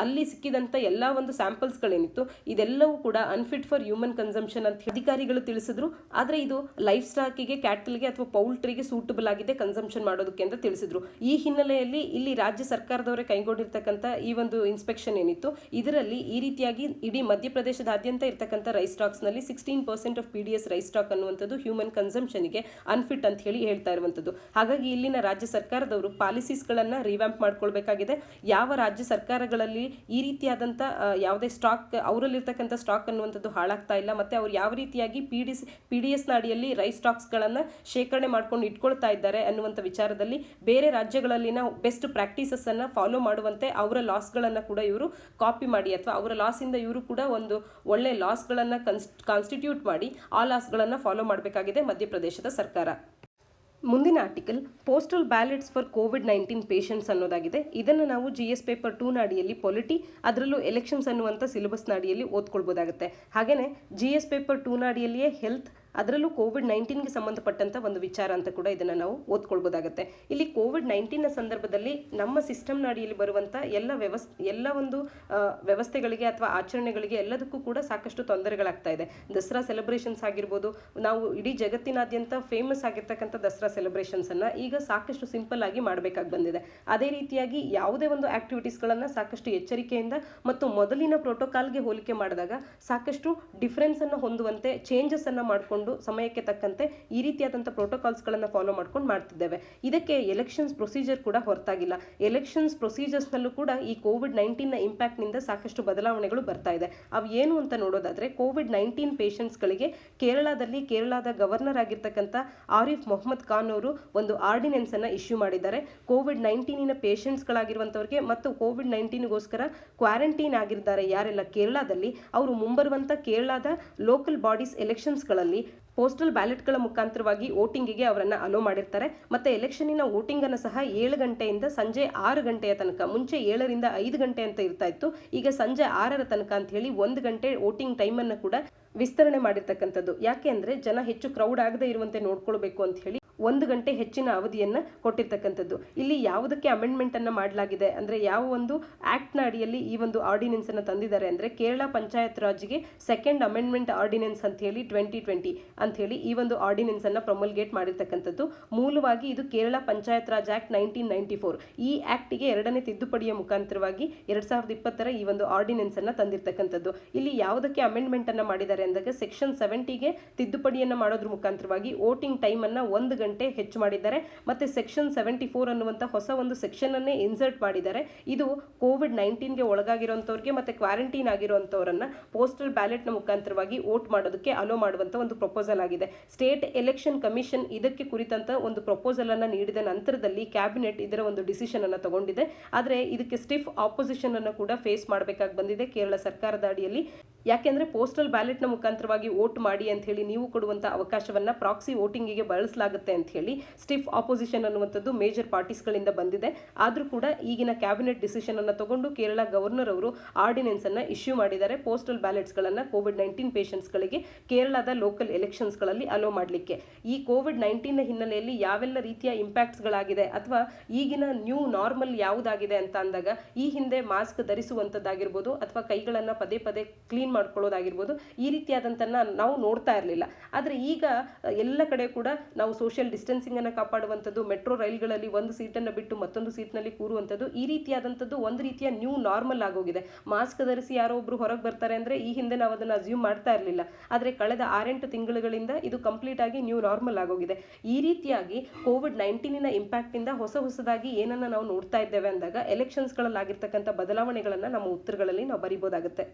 ಅಲ್ಲಿ ಸಿಕ್ಕಿದಂಥ ಎಲ್ಲ ಒಂದು ಸ್ಯಾಂಪಲ್ಸ್ಗಳೇನಿತ್ತು ಇದೆಲ್ಲವೂ ಕೂಡ ಅನ್ಫಿಟ್ ಫಾರ್ ಹ್ಯೂಮನ್ ಕನ್ಸಂಪ್ಷನ್ ಅಂತ ಅಧಿಕಾರಿಗಳು ತಿಳಿಸಿದ್ರು. ಆದರೆ ಇದು ಲೈಫ್ ಸ್ಟಾಕಿಗೆ, ಕ್ಯಾಟಲ್ಗೆ ಅಥವಾ ಪೌಲ್ಟ್ರಿಗೆ ಸೂಟಬಲ್ ಆಗಿದೆ ಕನ್ಸಂಪ್ಷನ್ ಮಾಡೋದಕ್ಕೆ ಅಂತ ತಿಳಿಸಿದ್ರು. ಈ ಹಿನ್ನೆಲೆಯಲ್ಲಿ ಇಲ್ಲಿ ರಾಜ್ಯ ಸರ್ಕಾರದವರೇ ಕೈಗೊಂಡಿರ್ತಕ್ಕಂಥ ಈ ಒಂದು ಇನ್ಸ್ಪೆಕ್ಷನ್ ಏನಿತ್ತು ಇದರಲ್ಲಿ ಈ ರೀತಿಯಾಗಿ ಇಡೀ ಮಧ್ಯಪ್ರದೇಶದಾದ್ಯಂತ ಇರ್ತಕ್ಕಂಥ ರೈಸ್ ಸ್ಟಾಕ್ಸ್ನಲ್ಲಿ 16% ಆಫ್ PDS ರೈಸ್ ಸ್ಟಾಕ್ ಅನ್ನುವಂಥದ್ದು ಹ್ಯೂಮನ್ ಕನ್ಸಂಪ್ಷನ್ಗೆ ಅನ್ಫಿಟ್ ಅಂತ ಹೇಳಿ ಹೇಳ್ತಾ ಇರುವಂಥದ್ದು. ಹಾಗಾಗಿ ಇಲ್ಲಿನ ರಾಜ್ಯ ಸರ್ಕಾರದವರು ಪಾಲಿಸೀಸ್ಗಳನ್ನು ರಿವ್ಯಾಂಪ್ ಮಾಡ್ಕೊಳ್ಬೇಕಾಗಿದೆ. ಯಾವ ರಾಜ್ಯ ಸರ್ಕಾರಗಳಲ್ಲಿ ಈ ರೀತಿಯಾದಂಥ ಯಾವುದೇ ಸ್ಟಾಕ್ ಅವರಲ್ಲಿರ್ತಕ್ಕಂಥ ಸ್ಟಾಕ್ ಅನ್ನುವಂಥದ್ದು ಹಾಳಾಗ್ತಾ ಇಲ್ಲ ಮತ್ತು ಅವ್ರು ಯಾವ ರೀತಿಯಾಗಿ PDS ಅಡಿಯಲ್ಲಿ ರೈಸ್ ಸ್ಟಾಕ್ಸ್ಗಳನ್ನು ಶೇಖರಣೆ ಮಾಡ್ಕೊಂಡು ಇಟ್ಕೊಳ್ತಾ ಇದ್ದಾರೆ ಅನ್ನುವಂಥ ವಿಚಾರದಲ್ಲಿ ಬೇರೆ ರಾಜ್ಯಗಳಲ್ಲಿನ ಬೆಸ್ಟ್ ಪ್ರಾಕ್ಟೀಸಸ್ಸನ್ನು ಫಾಲೋ ಮಾಡುವಂತೆ ಅವರ ಲಾಸ್ಗಳನ್ನು ಕೂಡ ಇವರು ಕಾಪಿ ಮಾಡಿ ಅಥವಾ ಅವರ ಲಾಸಿಂದ ಇವರು ಕೂಡ ಒಂದು ಒಳ್ಳೆ ಲಾಸ್ಗಳನ್ನು ಕಾನ್ಸ್ಟಿಟ್ಯೂಟ್ ಮಾಡಿ ಆ ಲಾಸ್ಗಳನ್ನು ಫಾಲೋ ಮಾಡಬೇಕಾಗಿದೆ ಮಧ್ಯಪ್ರದೇಶದ ಸರ್ಕಾರ. ಮುಂದಿನ article postal ballots for COVID-19 patients ಅನ್ನೋದಾಗಿದೆ. ಇದನ್ನು ನಾವು GS ಪೇಪರ್ 2 ಅಡಿಯಲ್ಲಿ ಪೊಲಿಟಿ, ಅದರಲ್ಲೂ ಎಲೆಕ್ಷನ್ಸ್ ಅನ್ನುವಂಥ ಸಿಲೆಬಸ್ನ ಅಡಿಯಲ್ಲಿ ಓದ್ಕೊಳ್ಬೋದಾಗುತ್ತೆ. ಹಾಗೆಯೇ GS ಪೇಪರ್ 2 ಅಡಿಯಲ್ಲಿಯೇ ಹೆಲ್ತ್, ಅದರಲ್ಲೂ COVID-19ಗೆ ಸಂಬಂಧಪಟ್ಟಂಥ ಒಂದು ವಿಚಾರ ಅಂತ ಕೂಡ ಇದನ್ನು ನಾವು ಓದ್ಕೊಳ್ಬೋದಾಗುತ್ತೆ. ಇಲ್ಲಿ COVID-19ನ ಸಂದರ್ಭದಲ್ಲಿ ನಮ್ಮ ಸಿಸ್ಟಮ್ನ ಅಡಿಯಲ್ಲಿ ಬರುವಂಥ ಎಲ್ಲ ಒಂದು ವ್ಯವಸ್ಥೆಗಳಿಗೆ ಅಥವಾ ಆಚರಣೆಗಳಿಗೆ ಎಲ್ಲದಕ್ಕೂ ಕೂಡ ಸಾಕಷ್ಟು ತೊಂದರೆಗಳಾಗ್ತಾ ಇದೆ. ದಸರಾ ಸೆಲೆಬ್ರೇಷನ್ಸ್ ಆಗಿರ್ಬೋದು, ನಾವು ಇಡೀ ಜಗತ್ತಿನಾದ್ಯಂತ ಫೇಮಸ್ ಆಗಿರ್ತಕ್ಕಂಥ ದಸರಾ ಸೆಲೆಬ್ರೇಷನ್ಸನ್ನು ಈಗ ಸಾಕಷ್ಟು ಸಿಂಪಲ್ ಆಗಿ ಮಾಡಬೇಕಾಗಿ ಬಂದಿದೆ. ಅದೇ ರೀತಿಯಾಗಿ ಯಾವುದೇ ಒಂದು ಆಕ್ಟಿವಿಟೀಸ್ಗಳನ್ನು ಸಾಕಷ್ಟು ಎಚ್ಚರಿಕೆಯಿಂದ ಮತ್ತು ಮೊದಲಿನ ಪ್ರೋಟೋಕಾಲ್ಗೆ ಹೋಲಿಕೆ ಮಾಡಿದಾಗ ಸಾಕಷ್ಟು ಡಿಫ್ರೆನ್ಸನ್ನು ಹೊಂದುವಂತೆ ಚೇಂಜಸ್ಸನ್ನು ಮಾಡಿಕೊಂಡು ಸಮಯಕ್ಕೆ ತಕ್ಕಂತೆ ಈ ರೀತಿಯಾದಂಥ ಪ್ರೋಟೋಕಾಲ್ಸ್ಗಳನ್ನು ಫಾಲೋ ಮಾಡ್ಕೊಂಡು ಮಾಡ್ತಿದ್ದೇವೆ. ಇದಕ್ಕೆ ಎಲೆಕ್ಷನ್ಸ್ ಪ್ರೊಸೀಜರ್ ಕೂಡ ಹೊರತಾಗಿಲ್ಲ. ಎಲೆಕ್ಷನ್ಸ್ ಪ್ರೊಸೀಜರ್ಸ್ನಲ್ಲೂ ಕೂಡ ಈ COVID-19ನ ಇಂಪ್ಯಾಕ್ಟ್ನಿಂದ ಸಾಕಷ್ಟು ಬದಲಾವಣೆಗಳು ಬರ್ತಾ ಇದೆ. ಅವು ಏನು ಅಂತ ನೋಡೋದಾದರೆ COVID-19 ಪೇಷಂಟ್ಸ್ಗಳಿಗೆ ಕೇರಳದ ಗವರ್ನರ್ ಆಗಿರ್ತಕ್ಕಂಥ ಆರಿಫ್ ಮೊಹಮ್ಮದ್ ಖಾನ್ ಅವರು ಒಂದು ಆರ್ಡಿನೆನ್ಸನ್ನು ಇಶ್ಯೂ ಮಾಡಿದ್ದಾರೆ. COVID-19ನ ಪೇಷಂಟ್ಸ್ಗಳಾಗಿರುವಂಥವ್ರಿಗೆ ಮತ್ತು COVID-19ಗೋಸ್ಕರ ಕ್ವಾರಂಟೈನ್ ಆಗಿದ್ದಾರೆ ಯಾರೆಲ್ಲ ಕೇರಳದಲ್ಲಿ, ಅವರು ಮುಂಬರುವಂಥ ಕೇರಳದ ಲೋಕಲ್ ಬಾಡೀಸ್ ಎಲೆಕ್ಷನ್ಸ್ಗಳಲ್ಲಿ ಪೋಸ್ಟಲ್ ಬ್ಯಾಲೆಟ್ಗಳ ಮುಖಾಂತರವಾಗಿ ವೋಟಿಂಗಿಗೆ ಅವರನ್ನು ಅಲೋ ಮಾಡಿರ್ತಾರೆ. ಮತ್ತು ಎಲೆಕ್ಷನ್ನಿನ ವೋಟಿಂಗನ್ನು ಸಹ 7 ಗಂಟೆಯಿಂದ ಸಂಜೆ 6 ಗಂಟೆಯ ತನಕ, ಮುಂಚೆ 7ರಿಂದ 5 ಗಂಟೆ ಅಂತ ಇರ್ತಾ ಇತ್ತು, ಈಗ ಸಂಜೆ 6ರ ತನಕ ಅಂತ ಹೇಳಿ 1 ಗಂಟೆ ವೋಟಿಂಗ್ ಟೈಮನ್ನು ಕೂಡ ವಿಸ್ತರಣೆ ಮಾಡಿರ್ತಕ್ಕಂಥದ್ದು. ಯಾಕೆ ಅಂದರೆ ಜನ ಹೆಚ್ಚು ಕ್ರೌಡ್ ಆಗದೆ ಇರುವಂತೆ ನೋಡ್ಕೊಳ್ಬೇಕು ಅಂತ ಹೇಳಿ 1 ಗಂಟೆ ಹೆಚ್ಚಿನ ಅವಧಿಯನ್ನು ಕೊಟ್ಟಿರ್ತಕ್ಕಂಥದ್ದು. ಇಲ್ಲಿ ಯಾವುದಕ್ಕೆ ಅಮೆಂಡ್ಮೆಂಟನ್ನು ಮಾಡಲಾಗಿದೆ ಅಂದರೆ ಯಾವ ಒಂದು ಆ್ಯಕ್ಟ್ನ ಅಡಿಯಲ್ಲಿ ಈ ಒಂದು ಆರ್ಡಿನೆನ್ಸನ್ನು ತಂದಿದ್ದಾರೆ ಅಂದರೆ ಕೇರಳ ಪಂಚಾಯತ್ ರಾಜ್ಗೆ ಸೆಕೆಂಡ್ ಅಮೆಂಡ್ಮೆಂಟ್ ಆರ್ಡಿನೆನ್ಸ್ ಅಂತ ಹೇಳಿ 2020 ಅಂತ ಹೇಳಿ ಈ ಒಂದು ಆರ್ಡಿನೆನ್ಸನ್ನು ಪ್ರೊಮಲ್ಗೇಟ್ ಮಾಡಿರ್ತಕ್ಕಂಥದ್ದು. ಮೂಲವಾಗಿ ಇದು ಕೇರಳ ಪಂಚಾಯತ್ ರಾಜ್ ಆ್ಯಕ್ಟ್ 1994, ಈ ಆ್ಯಕ್ಟಿಗೆ 2ನೇ ತಿದ್ದುಪಡಿಯ ಮುಖಾಂತರವಾಗಿ 2020ರ ಈ ಒಂದು ಆರ್ಡಿನೆನ್ಸನ್ನು ತಂದಿರ್ತಕ್ಕಂಥದ್ದು. ಇಲ್ಲಿ ಯಾವುದಕ್ಕೆ ಅಮೆಂಡ್ಮೆಂಟನ್ನು ಮಾಡಿದ್ದಾರೆ ಅಂದಾಗ ಸೆಕ್ಷನ್ 70ಗೆ ತಿದ್ದುಪಡಿಯನ್ನು ಮಾಡೋದ್ರ ಮುಖಾಂತರವಾಗಿ ವೋಟಿಂಗ್ ಟೈಮನ್ನು 1 ಗಂಟೆ ಹೆಚ್ಚು ಮಾಡಿದ್ದಾರೆ. ಮತ್ತೆ ಸೆಕ್ಷನ್ 74 ಅನ್ನುವಂಥ ಹೊಸ ಒಂದು ಸೆಕ್ಷನ್ ಅನ್ನೇ ಇನ್ಸರ್ಟ್ ಮಾಡಿದ್ದಾರೆ. ಇದು COVID-19ಗೆ ಒಳಗಾಗಿರುವಂಥವ್ರಿಗೆ ಮತ್ತೆ ಕ್ವಾರಂಟೈನ್ ಆಗಿರುವಂಥವರನ್ನ ಪೋಸ್ಟಲ್ ಬ್ಯಾಲೆಟ್ನ ಮುಖಾಂತರವಾಗಿ ವೋಟ್ ಮಾಡೋದಕ್ಕೆ ಅಲೋ ಮಾಡುವಂಥ ಒಂದು ಪ್ರಪೋಸಲ್ ಆಗಿದೆ. ಸ್ಟೇಟ್ ಎಲೆಕ್ಷನ್ ಕಮಿಷನ್ ಇದಕ್ಕೆ ಕುರಿತಂತ ಒಂದು ಪ್ರಪೋಸಲ್ ಅನ್ನು ನೀಡಿದ ನಂತರದಲ್ಲಿ ಕ್ಯಾಬಿನೆಟ್ ಇದರ ಒಂದು ಡಿಸಿಷನ್ ಅನ್ನು ತಗೊಂಡಿದೆ. ಆದರೆ ಇದಕ್ಕೆ ಸ್ಟಿಫ್ ಆಪೋಸಿಷನ್ ಅನ್ನು ಕೂಡ ಫೇಸ್ ಮಾಡಬೇಕಾಗಿ ಬಂದಿದೆ ಕೇರಳ ಸರ್ಕಾರದ ಅಡಿಯಲ್ಲಿ. ಯಾಕೆಂದ್ರೆ ಪೋಸ್ಟಲ್ ಬ್ಯಾಲೆಟ್ನ ಮುಖಾಂತರವಾಗಿ ವೋಟ್ ಮಾಡಿ ಅಂತ ಹೇಳಿ ನೀವು ಕೊಡುವಂಥ ಅವಕಾಶವನ್ನ ಪ್ರಾಕ್ಸಿ ವೋಟಿಂಗಿಗೆ ಬಳಸಲಾಗುತ್ತೆ ಅಂತ ಹೇಳಿ ಸ್ಟಿಫ್ ಆಪೋಸಿಷನ್ ಅನ್ನುವಂಥದ್ದು ಮೇಜರ್ ಪಾರ್ಟೀಸ್ಗಳಿಂದ ಬಂದಿದೆ. ಆದರೂ ಕೂಡ ಈಗಿನ ಕ್ಯಾಬಿನೆಟ್ ಡಿಸಿಷನ್ ಅನ್ನು ತಗೊಂಡು ಕೇರಳ ಗವರ್ನರ್ ಅವರು ಆರ್ಡಿನೆನ್ಸ್ ಅನ್ನು ಇಶ್ಯೂ ಮಾಡಿದ್ದಾರೆ. ಪೋಸ್ಟಲ್ ಬ್ಯಾಲೆಟ್ಸ್ಗಳನ್ನು COVID-19 ಪೇಷಂಟ್ಸ್ಗಳಿಗೆ ಕೇರಳದ ಲೋಕಲ್ ಎಲೆಕ್ಷನ್ಸ್ಗಳಲ್ಲಿ ಅಲೋ ಮಾಡಲಿಕ್ಕೆ. ಈ COVID-19ನ ಹಿನ್ನೆಲೆಯಲ್ಲಿ ಯಾವೆಲ್ಲ ರೀತಿಯ ಇಂಪ್ಯಾಕ್ಟ್ಸ್ಗಳಾಗಿದೆ ಅಥವಾ ಈಗಿನ ನ್ಯೂ ನಾರ್ಮಲ್ ಯಾವುದಾಗಿದೆ ಅಂತ ಅಂದಾಗ ಈ ಹಿಂದೆ ಮಾಸ್ಕ್ ಧರಿಸುವಂಥದ್ದಾಗಿರ್ಬೋದು ಅಥವಾ ಕೈಗಳನ್ನು ಪದೇ ಪದೇ ಕ್ಲೀನ್ ಮಾಡ್ಕೊಳ್ಳೋದಾಗಿರ್ಬೋದು, ಈ ರೀತಿಯಾದಂಥನ್ನ ನಾವು ನೋಡ್ತಾ ಇರಲಿಲ್ಲ. ಆದರೆ ಈಗ ಎಲ್ಲ ಕಡೆ ಕೂಡ ನಾವು ಸೋಷಿಯಲ್ ಡಿಸ್ಟೆನ್ಸಿಂಗನ್ನು ಕಾಪಾಡುವಂಥದ್ದು, ಮೆಟ್ರೋ ರೈಲ್ಗಳಲ್ಲಿ ಒಂದು ಸೀಟನ್ನು ಬಿಟ್ಟು ಮತ್ತೊಂದು ಸೀಟ್ನಲ್ಲಿ ಕೂರುವಂಥದ್ದು, ಈ ರೀತಿಯಾದಂಥದ್ದು ಒಂದು ರೀತಿಯ ನ್ಯೂ ನಾರ್ಮಲ್ ಆಗೋಗಿದೆ. ಮಾಸ್ಕ್ ಧರಿಸಿ ಯಾರೋ ಒಬ್ರು ಹೊರಗೆ ಬರ್ತಾರೆ ಅಂದರೆ ಈ ಹಿಂದೆ ನಾವು ಅದನ್ನು ಅಸ್ಯೂಮ್ ಮಾಡ್ತಾ ಇರಲಿಲ್ಲ. ಆದರೆ ಕಳೆದ 6-8 ತಿಂಗಳುಗಳಿಂದ ಇದು ಕಂಪ್ಲೀಟ್ ಆಗಿ ನ್ಯೂ ನಾರ್ಮಲ್ ಆಗೋಗಿದೆ. ಈ ರೀತಿಯಾಗಿ COVID-19ನ ಇಂಪ್ಯಾಕ್ಟಿಂದ ಹೊಸದಾಗಿ ಏನನ್ನು ನಾವು ನೋಡ್ತಾ ಇದ್ದೇವೆ ಅಂದಾಗ ಎಲೆಕ್ಷನ್ಸ್ಗಳಲ್ಲಾಗಿರ್ತಕ್ಕಂಥ ಬದಲಾವಣೆಗಳನ್ನು ನಮ್ಮ ಉತ್ತರಗಳಲ್ಲಿ ನಾವು ಬರಿಬೋದಾಗುತ್ತೆ.